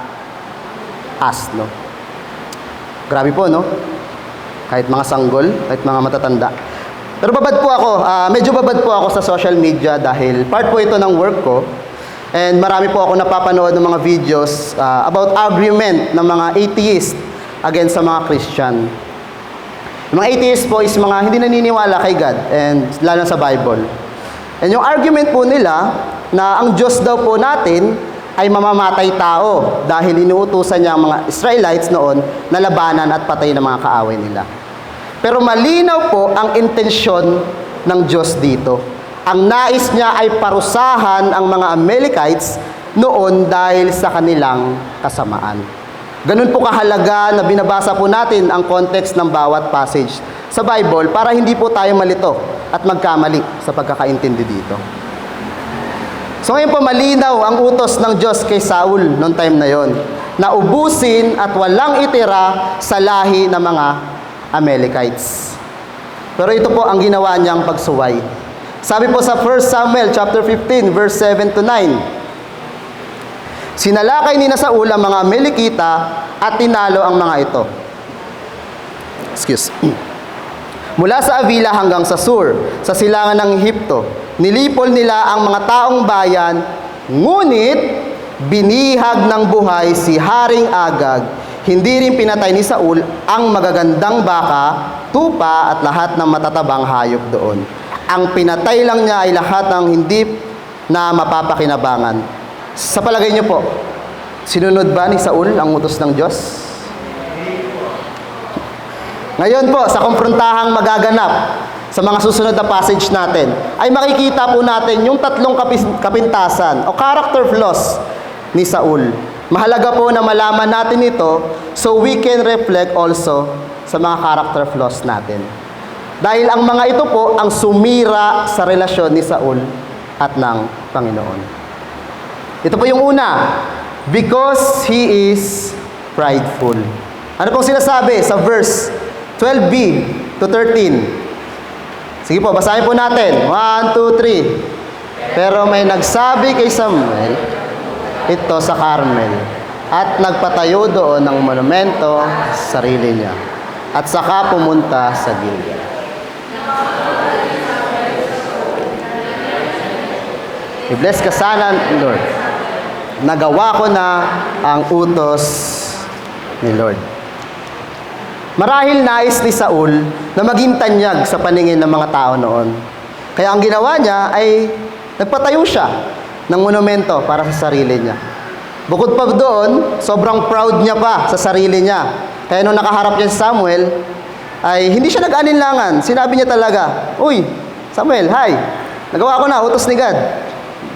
asno. Grabe po, no? Kahit mga sanggol, kahit mga matatanda. Pero babad po ako, medyo babad po ako sa social media dahil part po ito ng work ko. And marami po ako napapanood ng mga videos about argument ng mga atheist against sa mga Christian. Yung mga atheist po is mga hindi naniniwala kay God and lalo sa Bible. And yung argument po nila na ang Diyos daw po natin ay mamamatay tao dahil inuutusan niya ang mga Israelites noon na labanan at patayin ang mga kaaway nila. Pero malinaw po ang intensyon ng Diyos dito. Ang nais niya ay parusahan ang mga Amalekites noon dahil sa kanilang kasamaan. Ganun po kahalaga na binabasa po natin ang context ng bawat passage sa Bible para hindi po tayo malito at magkamali sa pagkakaintindi dito. So ngayon po malinaw ang utos ng Diyos kay Saul noong time na yon, na ubusin at walang itira sa lahi ng mga Amalekites. Pero ito po ang ginawa niyang pagsuway. Sabi po sa 1 Samuel chapter 15 verse 7 to 9, sinalakay ni Saul ang mga Amalekita at tinalo ang mga ito. Mula sa Avila hanggang sa Sur, sa silangan ng Ehipto, nilipol nila ang mga taong bayan, ngunit binihag ng buhay si Haring Agag. Hindi rin pinatay ni Saul ang magagandang baka, tupa at lahat ng matatabang hayop doon. Ang pinatay lang niya ay lahat ng hindi na mapapakinabangan. Sa palagay niyo po, sinunod ba ni Saul ang utos ng Diyos? Ngayon po, sa komprontahang magaganap sa mga susunod na passage natin, ay makikita po natin yung tatlong kapintasan o character flaws ni Saul. Mahalaga po na malaman natin ito so we can reflect also sa mga character flaws natin. Dahil ang mga ito po ang sumira sa relasyon ni Saul at ng Panginoon. Ito po yung una, because he is prideful. Ano pong sinasabi sa verse 12b to 13? Sige po, basahin po natin. 1, 2, 3. Pero may nagsabi kay Samuel ito sa Carmel at nagpatayo doon ng monumento sa sarili niya at saka pumunta sa Gilgal. I-bless ka sana, Lord. Nagawa ko na ang utos ni Lord. Marahil nais ni Saul na maging tanyag sa paningin ng mga tao noon. Kaya ang ginawa niya ay nagpatayo siya ng monumento para sa sarili niya. Bukod pa doon, sobrang proud niya pa sa sarili niya. Kaya nung nakaharap niya si Samuel, ay hindi siya nag-alinlangan. Sinabi niya talaga, "Uy, Samuel, hi. Nagawa ko na, utos ni God.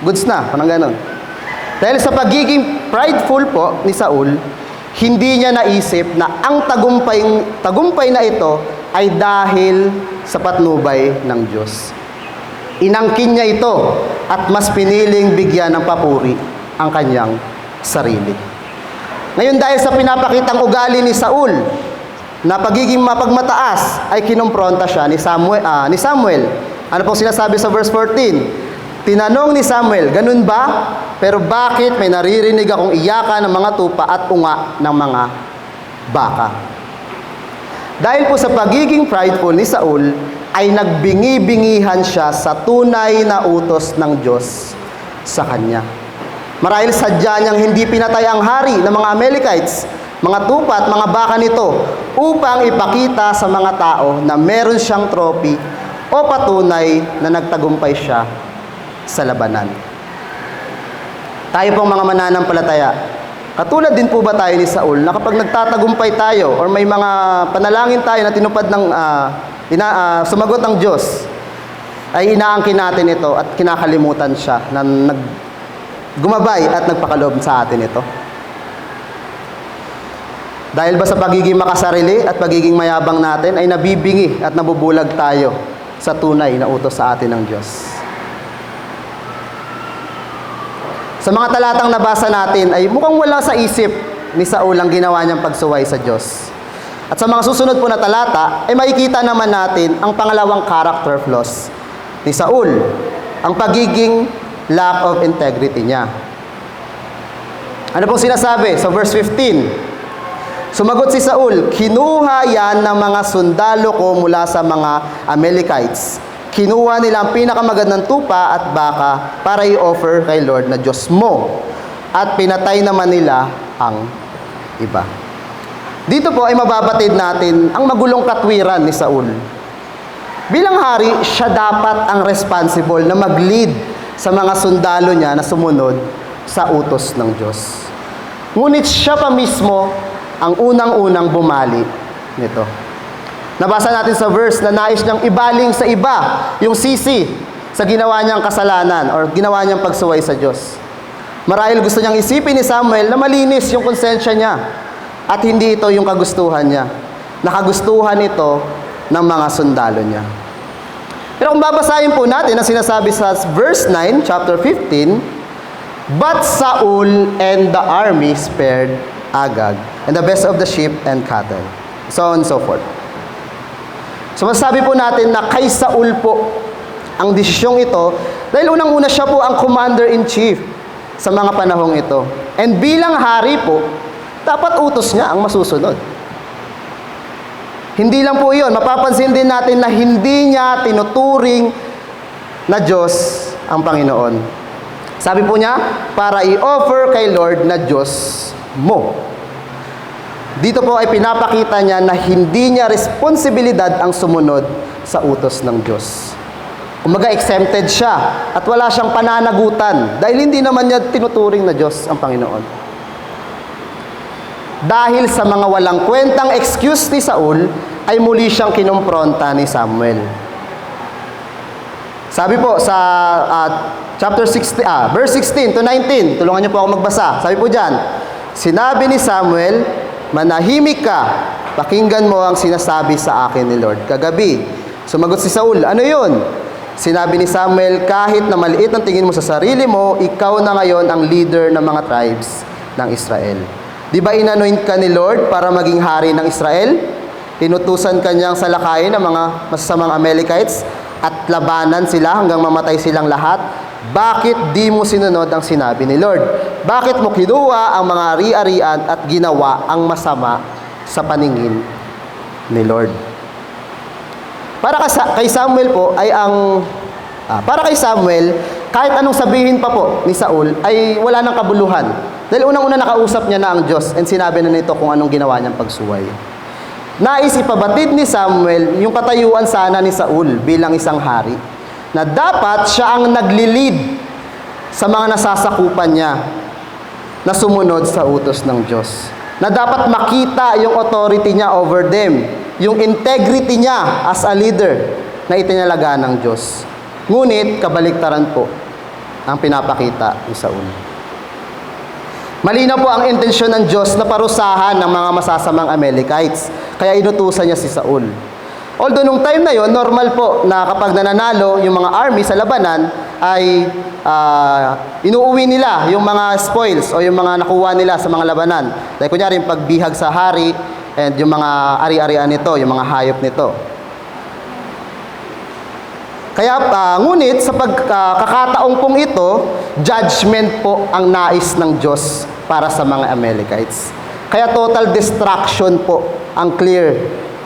Goods na," parang ganon. Dahil sa pagiging prideful po ni Saul, hindi niya naisip na ang tagumpay na ito ay dahil sa patnubay ng Diyos. Inangkin niya ito at mas piniling bigyan ng papuri ang kanyang sarili. Ngayon dahil sa pinapakitang ugali ni Saul na pagiging mapagmataas ay kinumpronta siya ni Samuel. Ano pong sinasabi sa verse 14? Tinanong ni Samuel, "Ganun ba? Pero bakit may naririnig akong iyakan ng mga tupa at unga ng mga baka?" Dahil po sa pagiging prideful ni Saul, ay nagbingi-bingihan siya sa tunay na utos ng Diyos sa kanya. Marahil sadya niyang hindi pinatay ang hari ng mga Amalekites, mga tupa at mga baka nito upang ipakita sa mga tao na meron siyang trophy o patunay na nagtagumpay siya sa labanan. Tayo pong mga mananampalataya, katulad din po ba tayo ni Saul na kapag nagtatagumpay tayo or may mga panalangin tayo na tinupad ng sumagot ang Diyos, ay inaangkin natin ito at kinakalimutan siya na gumabay at nagpakaloob sa atin ito? Dahil ba sa pagiging makasarili at pagiging mayabang natin ay nabibingi at nabubulag tayo sa tunay na utos sa atin ng Diyos? Sa mga talatang nabasa natin ay mukhang wala sa isip ni Saul ang ginawa niyang pagsuway sa Diyos. At sa mga susunod po na talata ay makikita naman natin ang pangalawang character flaws ni Saul, ang pagiging lack of integrity niya. Ano pong sinasabi sa verse 15? Sumagot si Saul, "Kinuha yan ng mga sundalo ko mula sa mga Amalekites. Kinuha nila ang pinakamagandang tupa at baka para i-offer kay Lord na Diyos mo. At pinatay naman nila ang iba." Dito po ay mababatid natin ang magulong katwiran ni Saul. Bilang hari, siya dapat ang responsible na mag-lead sa mga sundalo niya na sumunod sa utos ng Diyos. Ngunit siya pa mismo ang unang-unang bumali nito. Nabasa natin sa verse na nais niyang ibaling sa iba yung sisi sa ginawa niyang kasalanan or ginawa niyang pagsuway sa Diyos. Marahil gusto niyang isipin ni Samuel na malinis yung konsensya niya at hindi ito yung kagustuhan niya. Nakagustuhan ito ng mga sundalo niya. Pero kung babasahin po natin ang sinasabi sa verse 9, chapter 15, but Saul and the army spared Agag and the best of the sheep and cattle. So on and so forth. So masasabi po natin na kay Saul po ang desisyong ito dahil unang-una siya po ang commander-in-chief sa mga panahong ito. And bilang hari po, dapat utos niya ang masusunod. Hindi lang po yun. Mapapansin din natin na hindi niya tinuturing na Diyos ang Panginoon. Sabi po niya, para i-offer kay Lord na Diyos mo. Dito po ay pinapakita niya na hindi niya responsibilidad ang sumunod sa utos ng Diyos. Kumaga exempted siya at wala siyang pananagutan dahil hindi naman niya tinuturing na Diyos ang Panginoon. Dahil sa mga walang kwentang excuse ni Saul, ay muli siyang kinumpronta ni Samuel. Sabi po sa chapter 16, verse 16 to 19, tulungan niyo po ako magbasa. Sabi po diyan, sinabi ni Samuel, manahimik ka, pakinggan mo ang sinasabi sa akin ni Lord. Kagabi, sumagot si Saul, ano yun? Sinabi ni Samuel, kahit na maliit ang tingin mo sa sarili mo, ikaw na ngayon ang leader ng mga tribes ng Israel. Di ba inanoint ka ni Lord para maging hari ng Israel? Inutusan ka niyang salakayin ng mga masasamang Amalekites at labanan sila hanggang mamatay silang lahat. Bakit di mo sinunod ang sinabi ni Lord? Bakit mo kinuha ang mga ari-arian at ginawa ang masama sa paningin ni Lord? Para kay Samuel po ay para kay Samuel, kahit anong sabihin pa po ni Saul ay wala nang kabuluhan. Dahil unang-una nakausap niya na ang Diyos and sinabi na nito kung anong ginawa niyang pagsuway. Nais ipabatid ni Samuel yung katayuan sana ni Saul bilang isang hari, na dapat siya ang nagli-lead sa mga nasasakupan niya na sumunod sa utos ng Diyos. Na dapat makita yung authority niya over them, yung integrity niya as a leader na itinalaga ng Diyos. Ngunit kabaliktaran po ang pinapakita ni Saul. Malinaw po ang intensyon ng Diyos na parusahan ng mga masasamang Amalekites. Kaya inutusan niya si Saul. Although nung time na yon, normal po na kapag nananalo yung mga army sa labanan, ay inuuwi nila yung mga spoils o yung mga nakuha nila sa mga labanan. Dahil kunyari yung pagbihag sa hari and yung mga ari-arian nito, yung mga hayop nito. Kaya ngunit sa pagkakataong pong ito, judgment po ang nais ng Diyos para sa mga Amalekites. Kaya total destruction po ang clear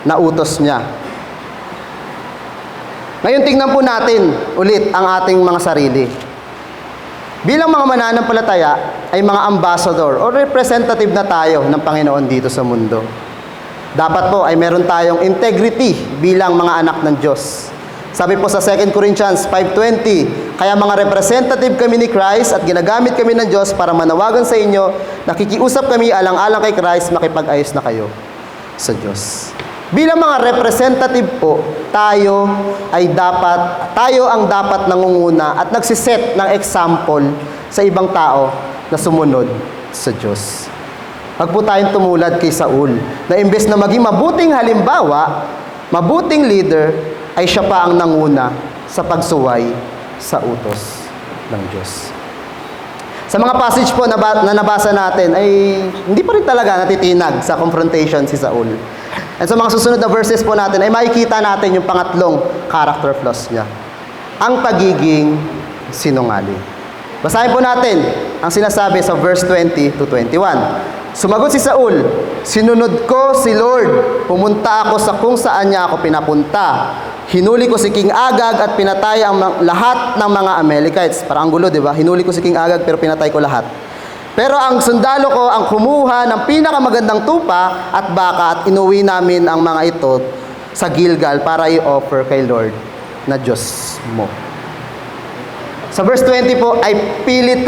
na utos niya. Ngayon tingnan po natin ulit ang ating mga sarili. Bilang mga mananampalataya ay mga ambassador o representative na tayo ng Panginoon dito sa mundo. Dapat po ay meron tayong integrity bilang mga anak ng Diyos. Sabi po sa 2 Corinthians 5:20, kaya mga representative kami ni Christ at ginagamit kami ng Diyos para manawagan sa inyo, nakikiusap kami alang-alang kay Christ, makipag-ayos na kayo sa Diyos. Bilang mga representative po, tayo ang dapat nangunguna at nagsiset ng example sa ibang tao na sumunod sa Diyos. Huwag po tayong tumulad kay Saul, na imbes na maging mabuting halimbawa, mabuting leader, ay siya pa ang nanguna sa pagsuway sa utos ng Diyos. Sa mga passage po na nabasa natin, ay hindi pa rin talaga natitinag sa confrontation si Saul. At sa mga susunod na verses po natin, ay makikita natin yung pangatlong character flaws niya. Ang pagiging sinungaling. Basahin po natin ang sinasabi sa verse 20 to 21. Sumagot si Saul, sinunod ko si Lord, pumunta ako sa kung saan niya ako pinapunta. Hinuli ko si King Agag at pinatay ang lahat ng mga Amalekites. Parang ang gulo, di ba? Hinuli ko si King Agag pero pinatay ko lahat. Pero ang sundalo ko ang kumuha ng pinakamagandang tupa at baka at inuwi namin ang mga ito sa Gilgal para i-offer kay Lord na Diyos mo. Sa verse 20 po ay pinipilit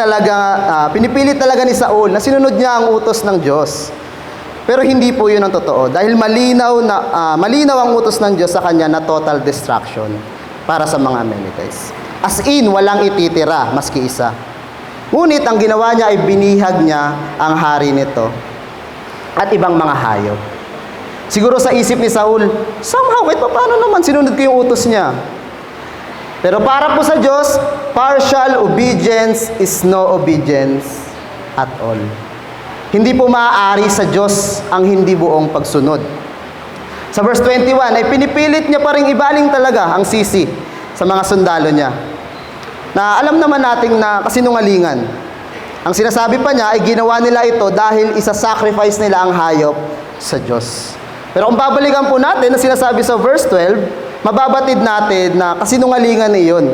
talaga ni Saul na sinunod niya ang utos ng Diyos. Pero hindi po yun ang totoo. Dahil malinaw ang utos ng Diyos sa kanya na total destruction para sa mga Amalekites. As in, walang ititira, maski isa. Ngunit ang ginawa niya ay binihag niya ang hari nito at ibang mga hayop. Siguro sa isip ni Saul, somehow, kahit paano naman, sinunod ko yung utos niya. Pero para po sa Diyos, partial obedience is no obedience at all. Hindi po maaari sa Diyos ang hindi buong pagsunod. Sa verse 21 ay pinipilit niya pa rin ibaling talaga ang sisi sa mga sundalo niya. Na alam naman nating na kasinungalingan. Ang sinasabi pa niya ay ginawa nila ito dahil isa-sacrifice nila ang hayop sa Diyos. Pero kung babalikan po natin na sinasabi sa verse 12, mababatid natin na kasinungalingan iyon.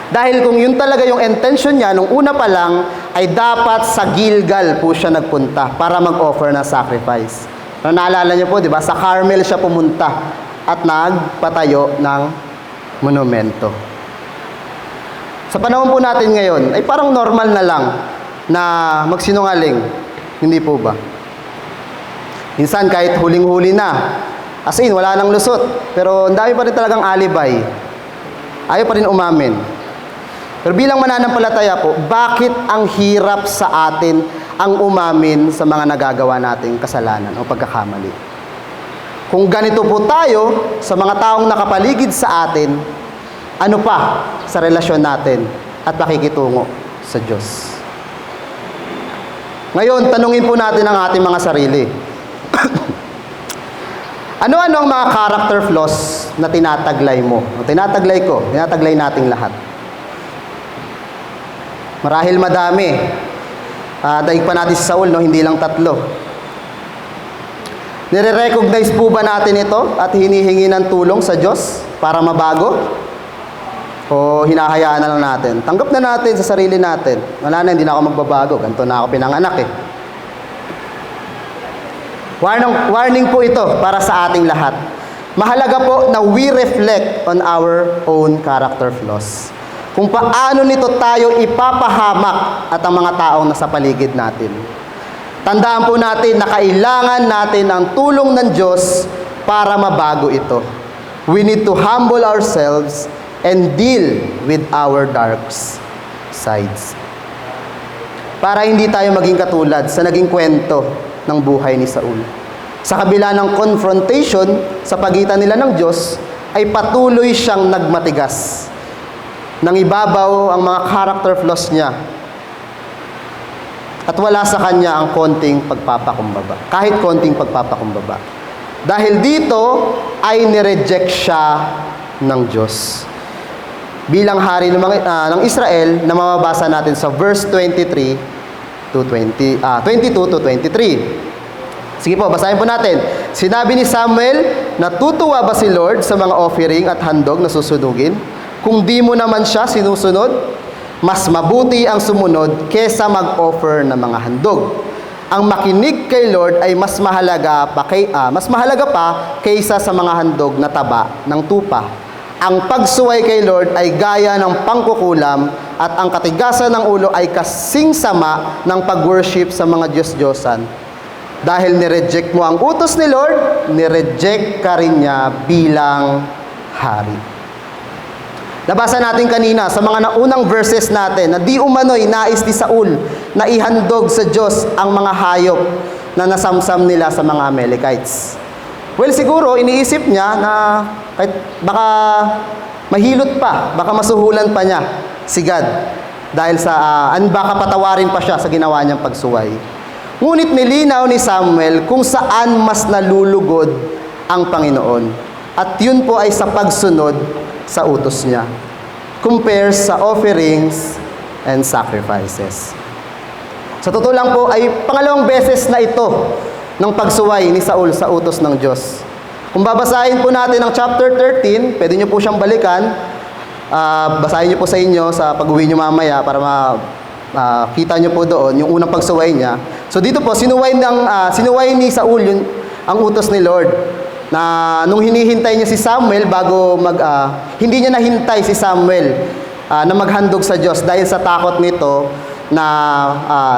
Dahil kung yun talaga yung intention niya, nung una pa lang, ay dapat sa Gilgal po siya nagpunta para mag-offer ng sacrifice. Naalala niyo po, di ba? Sa Carmel siya pumunta at nagpatayo ng monumento. Sa panahon po natin ngayon, ay parang normal na lang na magsinungaling. Hindi po ba? Minsan kahit huling-huli na, as in, wala nang lusot. Pero ang dami pa rin talagang alibay. Ayaw pa rin umamin. Pero bilang mananampalataya po, bakit ang hirap sa atin ang umamin sa mga nagagawa nating kasalanan o pagkakamali? Kung ganito po tayo sa mga taong nakapaligid sa atin, ano pa sa relasyon natin at pakikitungo sa Diyos? Ngayon, tanungin po natin ang ating mga sarili. Ano-ano ang mga character flaws na tinataglay mo? O tinataglay ko, tinataglay nating lahat. Marahil madami. Daig pa natin si Saul, no? Hindi lang 3. Nire-recognize po ba natin ito at hinihingi ng tulong sa Diyos para mabago? O hinahayaan na lang natin? Tanggap na natin sa sarili natin. Wala na, hindi na ako magbabago. Ganito na ako pinanganak eh. Warning po ito para sa ating lahat. Mahalaga po na we reflect on our own character flaws. Kung paano nito tayo ipapahamak at ang mga taong nasa paligid natin. Tandaan po natin na kailangan natin ang tulong ng Diyos para mabago ito. We need to humble ourselves and deal with our dark sides. Para hindi tayo maging katulad sa naging kwento ng buhay ni Saul. Sa kabila ng confrontation sa pagitan nila ng Diyos, ay patuloy siyang nagmatigas. Nang ibabaw ang mga character flaws niya. At wala sa kanya ang konting pagpapakumbaba. Kahit konting pagpapakumbaba. Dahil dito ay nireject siya ng Diyos. Bilang hari ng Israel na mababasa natin sa verse 22 to 23. Sige po, basahin po natin. Sinabi ni Samuel, natutuwa ba si Lord sa mga offering at handog na susunugin? Kung di mo naman siya sinusunod, mas mabuti ang sumunod kesa mag-offer ng mga handog. Ang makinig kay Lord ay mas mahalaga pa kaysa sa mga handog na taba ng tupa. Ang pagsuway kay Lord ay gaya ng pangkukulam at ang katigasan ng ulo ay kasing sama ng pag-worship sa mga Diyos-Diyosan. Dahil nireject mo ang utos ni Lord, nireject ka rin niya bilang hari. Nabasa natin kanina sa mga naunang verses natin na di umano'y nais ni Saul na ihandog sa Diyos ang mga hayop na nasamsam nila sa mga Amalekites. Well, siguro iniisip niya na kahit baka mahilot pa, baka masuhulan pa niya si God dahil sa baka patawarin pa siya sa ginawa niyang pagsuway. Ngunit nilinaw ni Samuel kung saan mas nalulugod ang Panginoon. At yun po ay sa pagsunod sa utos niya. Compares sa offerings and sacrifices. Sa totoo lang po ay pangalawang beses na ito ng pagsuway ni Saul sa utos ng Diyos. Kung babasahin po natin ang chapter 13, pwede nyo po siyang balikan. Basahin nyo po sa inyo sa pag-uwi nyo mamaya para kita nyo po doon yung unang pagsuway niya. So dito po, sinuway ni Saul ang utos ni Lord. Na nung hinihintay niya si Samuel bago hindi niya nahintay si Samuel na maghandog sa Diyos dahil sa takot nito na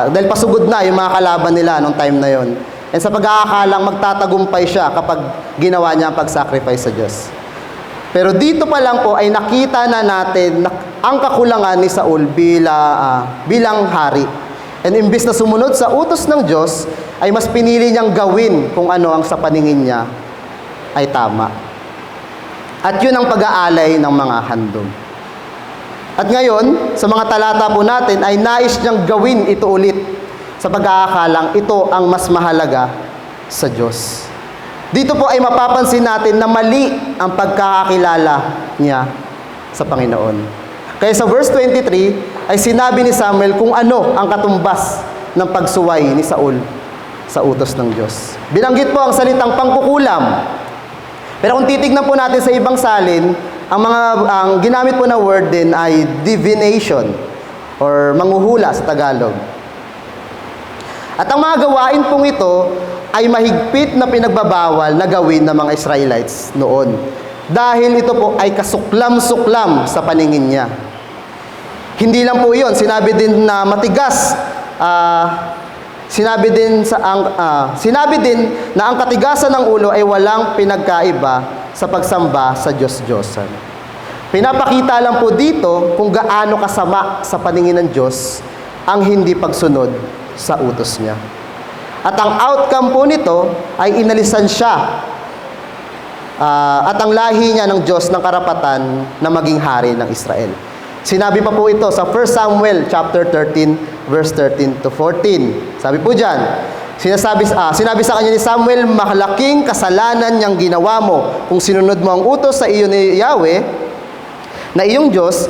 dahil pasugod na yung mga kalaban nila nung time na yon. And sa pag-aakalang magtatagumpay siya kapag ginawa niya ang pag-sacrifice sa Diyos. Pero dito pa lang po ay nakita na natin ang kakulangan ni Saul bilang hari. And imbis na sumunod sa utos ng Diyos, ay mas pinili niyang gawin kung ano ang sa paningin niya ay tama. At yun ang pag-aalay ng mga handog. At ngayon, sa mga talata po natin, ay nais niyang gawin ito ulit sa pag-aakalang ito ang mas mahalaga sa Diyos. Dito po ay mapapansin natin na mali ang pagkakakilala niya sa Panginoon. Kaya sa verse 23, ay sinabi ni Samuel kung ano ang katumbas ng pagsuway ni Saul sa utos ng Diyos. Binanggit po ang salitang pangkukulam. Pero kung titignan po natin sa ibang salin, ang ginamit po na word din ay divination or manghuhula sa Tagalog. At ang mga gawain pong ito ay mahigpit na pinagbabawal na gawin ng mga Israelites noon. Dahil ito po ay kasuklam-suklam sa paningin niya. Hindi lang po iyon, sinabi din na matigas, sinabi din na ang katigasan ng ulo ay walang pinagkaiba sa pagsamba sa Diyos-Diyosan. Pinapakita lang po dito kung gaano kasama sa paningin ng Diyos ang hindi pagsunod sa utos niya. At ang outcome po nito ay inalisan siya at ang lahi niya ng Diyos ng karapatan na maging hari ng Israel. Sinabi pa po ito sa 1 Samuel chapter 13 verse 13 to 14. Sabi po diyan, sinabi sa kanya ni Samuel, malaking kasalanan niyang ginawa mo kung sinunod mo ang utos sa iyo ni Yahweh na iyong Diyos,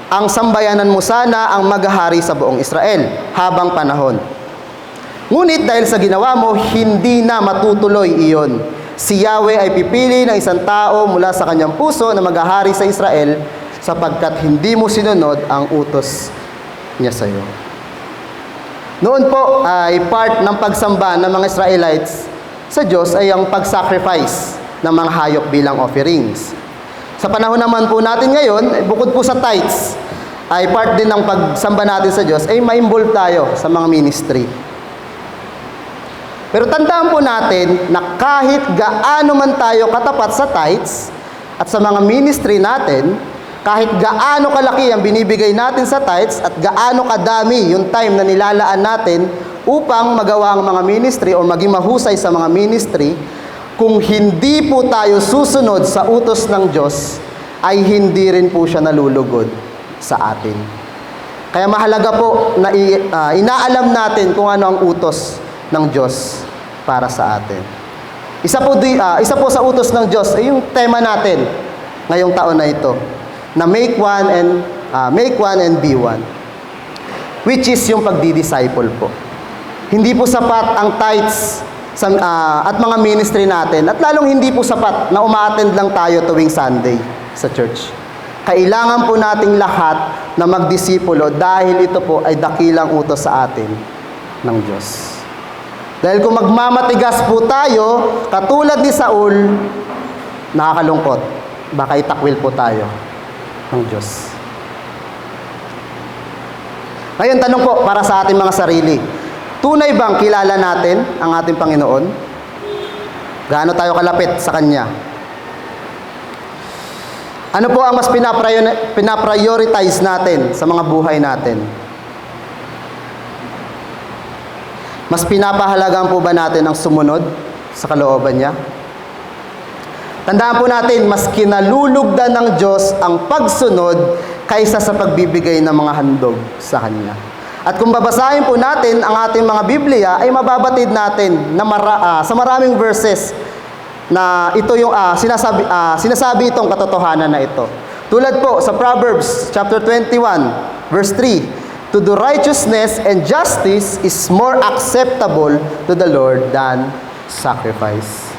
ang sambayanan mo sana ang maghahari sa buong Israel habang panahon. Ngunit dahil sa ginawa mo, hindi na matutuloy iyon. Si Yahweh ay pipili ng isang tao mula sa kanyang puso na maghahari sa Israel sapagkat hindi mo sinunod ang utos niya sa iyo. Noon po ay part ng pagsamba ng mga Israelites sa Diyos ay ang pag-sacrifice ng mga hayop bilang offerings. Sa panahon naman po natin ngayon, bukod po sa tithes, ay part din ng pagsamba natin sa Diyos, ay ma-involve tayo sa mga ministry. Pero tandaan po natin na kahit gaano man tayo katapat sa tithes at sa mga ministry natin, kahit gaano kalaki ang binibigay natin sa tithes at gaano kadami yung time na nilalaan natin upang magawa ang mga ministry o maging mahusay sa mga ministry, kung hindi po tayo susunod sa utos ng Diyos, ay hindi rin po siya nalulugod sa atin. Kaya mahalaga po na inaalam natin kung ano ang utos ng Diyos para sa atin. Isa po sa utos ng Diyos ay yung tema natin ngayong taon na ito, na make one and be one, which is yung pagdi-disciple po. Hindi po sapat ang tithes at mga ministry natin, at lalong hindi po sapat na uma-attend lang tayo tuwing Sunday sa church. Kailangan po nating lahat na magdisipulo dahil ito po ay dakilang utos sa atin ng Diyos. Dahil kung magmamatigas po tayo, katulad ni Saul, nakakalungkot, baka itakwil po tayo ng Diyos. Ngayon, tanong po para sa ating mga sarili. Tunay bang kilala natin ang ating Panginoon? Gaano tayo kalapit sa Kanya? Ano po ang mas pinaprioritize natin sa mga buhay natin? Mas pinapahalagaan po ba natin ang sumunod sa kalooban niya? Tandaan po natin, mas kinalulugdan ng Diyos ang pagsunod kaysa sa pagbibigay ng mga handog sa Kanya. At kung babasahin po natin ang ating mga Biblia, ay mababatid natin na sa maraming verses na ito yung sinasabi itong katotohanan na ito. Tulad po sa Proverbs chapter 21 verse 3, to do righteousness and justice is more acceptable to the Lord than sacrifice.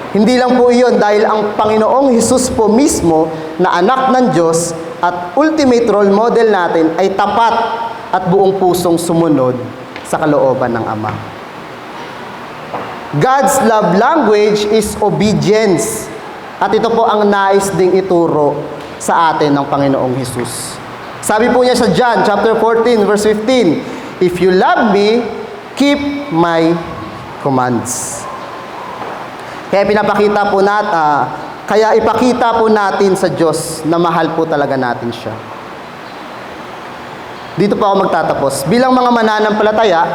Hindi lang po iyon, dahil ang Panginoong Hesus po mismo na anak ng Diyos at ultimate role model natin ay tapat at buong pusong sumunod sa kalooban ng Ama. God's love language is obedience. At ito po ang nais ding ituro sa atin ng Panginoong Hesus. Sabi po niya sa John chapter 14 verse 15, "If you love me, keep my commands." Kaya kaya ipakita po natin sa Diyos na mahal po talaga natin siya. Dito po ako magtatapos. Bilang mga mananampalataya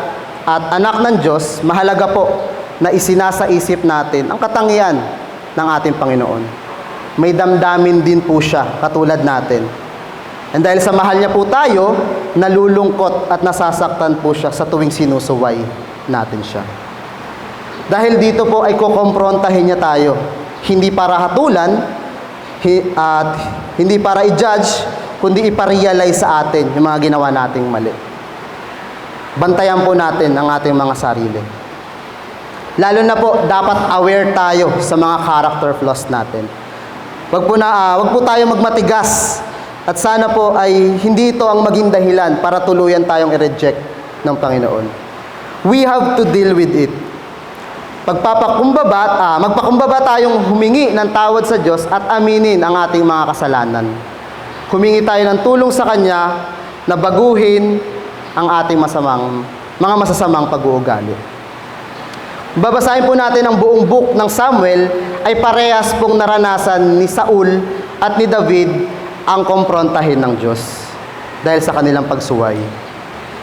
at anak ng Diyos, mahalaga po na isinasa isip natin ang katangian ng ating Panginoon. May damdamin din po siya, katulad natin. And dahil sa mahal niya po tayo, nalulungkot at nasasaktan po siya sa tuwing sinusuway natin siya. Dahil dito po ay kukomprontahin niya tayo. Hindi para hatulan, at hindi para i-judge, kundi iparealize sa atin yung mga ginawa nating mali. Bantayan po natin ang ating mga sarili. Lalo na po, dapat aware tayo sa mga character flaws natin. Wag po tayo magmatigas. At sana po ay hindi ito ang maging dahilan para tuluyan tayong i-reject ng Panginoon. We have to deal with it. Magpakumbaba tayong humingi ng tawad sa Diyos at aminin ang ating mga kasalanan. Humingi tayo ng tulong sa Kanya na baguhin ang ating mga masasamang pag-uugali. Babasahin po natin ang buong book ng Samuel ay parehas pong naranasan ni Saul at ni David ang komprontahin ng Diyos dahil sa kanilang pagsuway.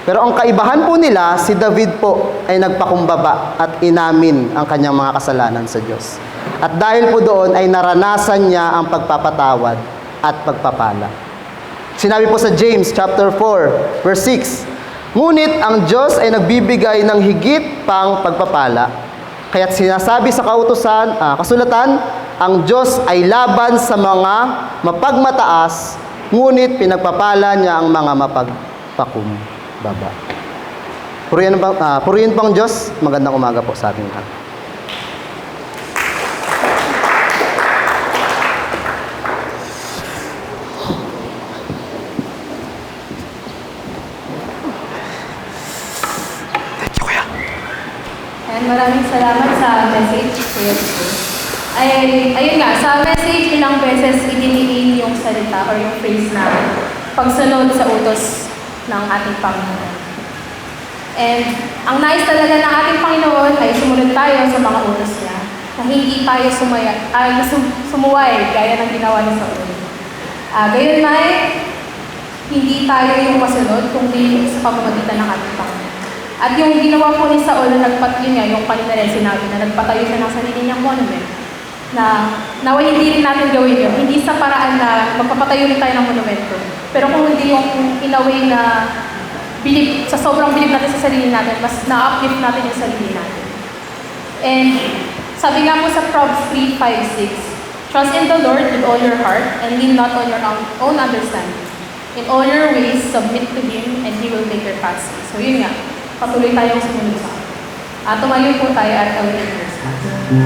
Pero ang kaibahan po nila, si David po ay nagpakumbaba at inamin ang kanyang mga kasalanan sa Diyos. At dahil po doon ay naranasan niya ang pagpapatawad at pagpapala. Sinabi po sa James chapter 4 verse 6, "Ngunit ang Diyos ay nagbibigay ng higit pang pagpapala. Kaya't sinasabi sa kasulatan, ang Diyos ay laban sa mga mapagmataas, ngunit pinagpapala niya ang mga mapagpakumbaba." Purihin pang Diyos. Magandang umaga po sa ating lahat. And maraming salamat sa message. Ayun nga, sa message, ilang beses idiniin yung salita or yung phrase na pagsunod sa utos ng ating Panginoon. And ang nais talaga ng ating Panginoon ay sumunod tayo sa mga utos niya. Na hindi tayo sumuway gaya ng ginawa ni Saul. Gayon may, hindi tayo yung masunod kundi sa pamamagitan ng ating Panginoon. At yung ginawa po ni Saul na yung kanina rin sinabi na nagpatayo siya ng sarili niyang monument. Na naway hindi rin natin gawin yun. Hindi sa paraan na magpapatayo rin tayo ng monumento. Pero kung hindi yung in a way na sa sobrang bilib natin sa sarili natin, mas na-uplift natin yung sarili natin. And sabi nga po sa Proverbs 3:5-6, "Trust in the Lord with all your heart and lean not on your own understanding. In all your ways, submit to Him and He will make your paths straight." So yun nga, patuloy tayong sumunod sa Kanya. Tumayo po tayo at await your response. My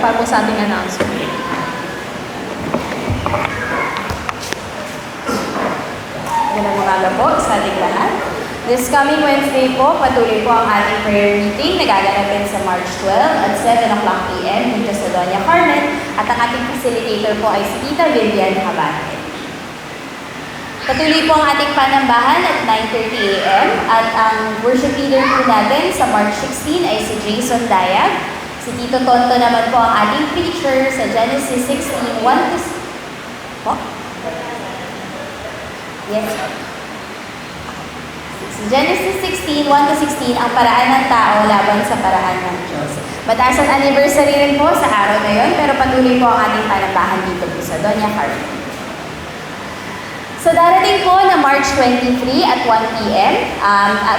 para po sa ating announcement. Magandang umaga po sa ating lahat. This coming Wednesday po, patuloy po ang ating prayer meeting na gaganapin sa March 12 at 7 o'clock p.m. dito sa Doña Carmen at ang ating facilitator po ay si Tita Vivian Habate. Patuloy po ang ating panambahan at 9:30 a.m. at ang worship leader po natin sa March 16 ay si Jason Dayag. Si Tito Tonto naman po ang ating preacher sa Genesis 16, 1 to... Po? Yes. Genesis 16, 1 to 16, ang paraan ng tao laban sa paraan ng Diyos. Mataas ang anniversary rin po sa araw na yon, pero patuloy po ang ating panambahan dito po sa Doña Carmen. So darating po na March 23 at 1 p.m.,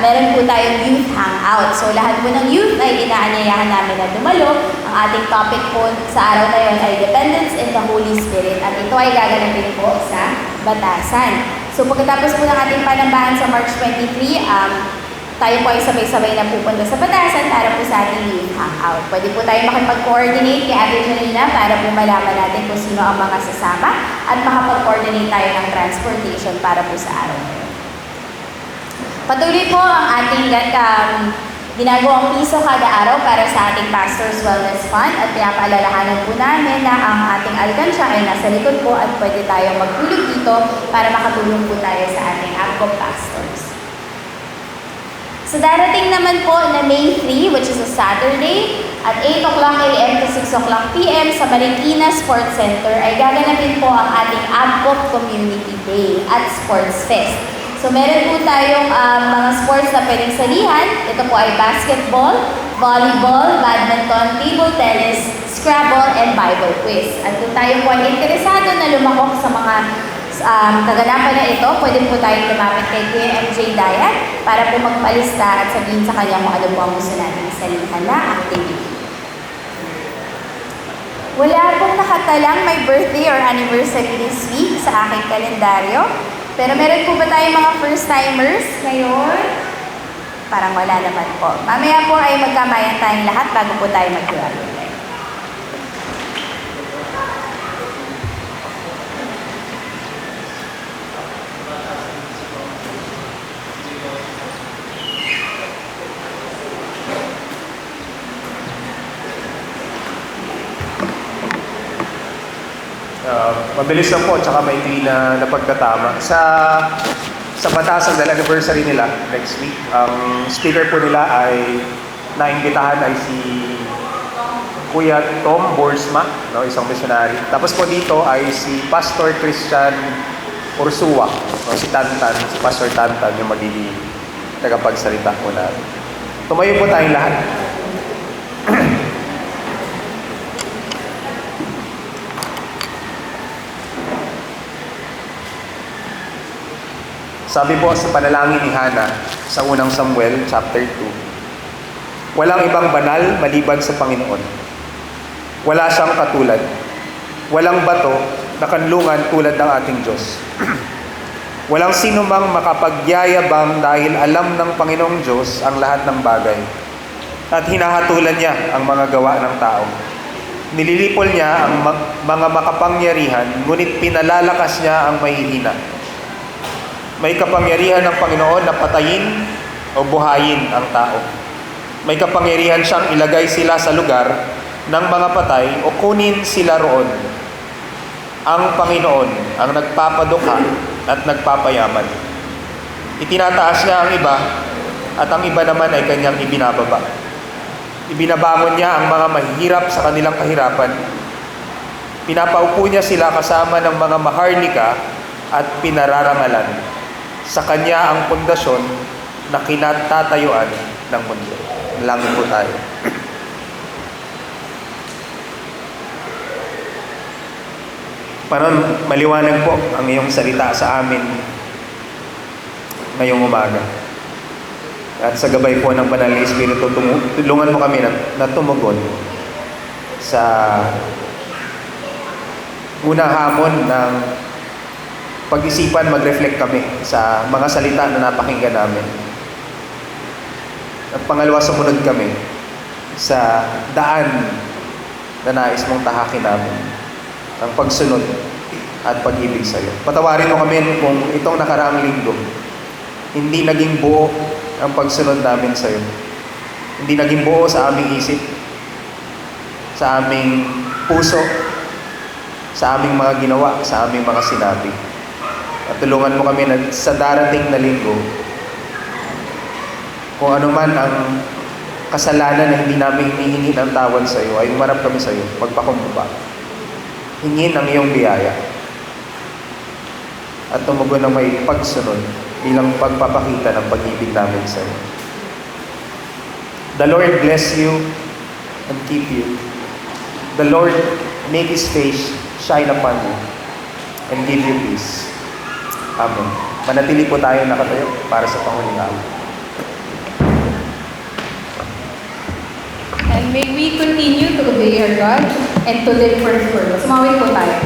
meron po tayong youth hangout. So lahat po ng youth ay inaanyayahan namin na dumalo. Ang ating topic po sa araw na yon ay Dependence in the Holy Spirit. At ito ay gaganapin po sa Batasan. So pagkatapos po ng ating panambahan sa March 23, tayo po ay sabay-sabay na pupunta sa Batasan para po sa ating youth hangout. Pwede po tayo makipag-coordinate kay Ate Janina para po malaman natin kung sino ang mga sasama at makapag-coordinate tayo ng transportation para po sa araw na yun. Patuloy po ang ating ginagawang piso kada araw para sa ating Pastor's Wellness Fund at pinapaalalahanan po namin na ang ating alkansya ay nasa likod po at pwede tayong magtulog dito para makatulong po tayo sa ating ABCO pastors. So darating naman po na May 3, which is a Saturday, at 8 o'clock a.m. to 6 o'clock p.m. sa Marikina Sports Center ay gaganapin po ang ating ABCO Community Day at Sports Fest. So meron po tayong mga sports na pwedeng salihan. Ito po ay basketball, volleyball, badminton, table tennis, Scrabble, and Bible quiz. At kung tayo po ay interesado na lumakok sa mga kaganapan na ito, pwede po tayong lumapit kay Kuya MJ Dayat para po magpalista at sabihin sa kanya kung ano po ang gusto natin salihan na activity. Wala pong nakatalang may birthday or anniversary this week sa aking kalendaryo. Pero meron po ba tayong mga first-timers ngayon? Parang wala naman po. Mamaya po ay magkamayan tayong lahat bago po tayo mag-graduate. Mabilis lang po, tsaka maikli na pagkatama. Sa Batasan dahil anniversary nila next week, ang speaker po nila ay naimbitahan ay si Kuya Tom Borsma, no, isang missionary. Tapos po dito ay si Pastor Christian Ursua, no, si Tantan, si Pastor Tantan yung magiging tagapagsalita po natin. Tumayo po tayong lahat. Sabi po sa panalangin ni Hannah sa unang Samuel chapter 2, walang ibang banal maliban sa Panginoon. Wala siyang katulad. Walang bato na kanlungan tulad ng ating Diyos. Walang sino mang makapagyayabang dahil alam ng Panginoong Diyos ang lahat ng bagay. At hinahatulan niya ang mga gawa ng tao. Nililipol niya ang mga makapangyarihan, ngunit pinalalakas niya ang mahihina. May kapangyarihan ng Panginoon na patayin o buhayin ang tao. May kapangyarihan siyang ilagay sila sa lugar ng mga patay o kunin sila roon. Ang Panginoon ang nagpapadukha at nagpapayaman. Itinataas niya ang iba at ang iba naman ay kanyang ibinababa. Ibinabangon niya ang mga mahihirap sa kanilang kahirapan. Pinapaupo niya sila kasama ng mga maharlika at pinararangalan. Sa Kanya ang pundasyon na kinatatayuan ng mundo. Langin po tayo. Parang maliwanag po ang iyong salita sa amin ngayong umaga. At sa gabay po ng Banal na Espiritu, tulungan mo kami na tumugon sa unang hamon ng pag-isipan, mag-reflect kami sa mga salita na napakinggan namin. At pangalawa, sumunod kami sa daan na nais mong tahakin namin ang pagsunod at pag-ibig sa iyo. Patawarin mo kami kung itong nakaraang linggo, hindi naging buo ang pagsunod namin sa iyo. Hindi naging buo sa aming isip, sa aming puso, sa aming mga ginawa, sa aming mga sinabi. At tulungan mo kami na sa darating na linggo, kung ano man ang kasalanan na hindi namin hinihingi ng tawad sa iyo, ay umarap kami sa iyo, magpakumbaba. Hingin ang iyong biyaya. At tumugon ng may pagsunod bilang pagpapakita ng pag-ibig namin sa iyo. The Lord bless you and keep you. The Lord make His face shine upon you and give you peace. Amen. Manatili po tayo nakatayo para sa panguling araw. And may we continue to obey our God and to live for His purpose. Sumawit po tayo.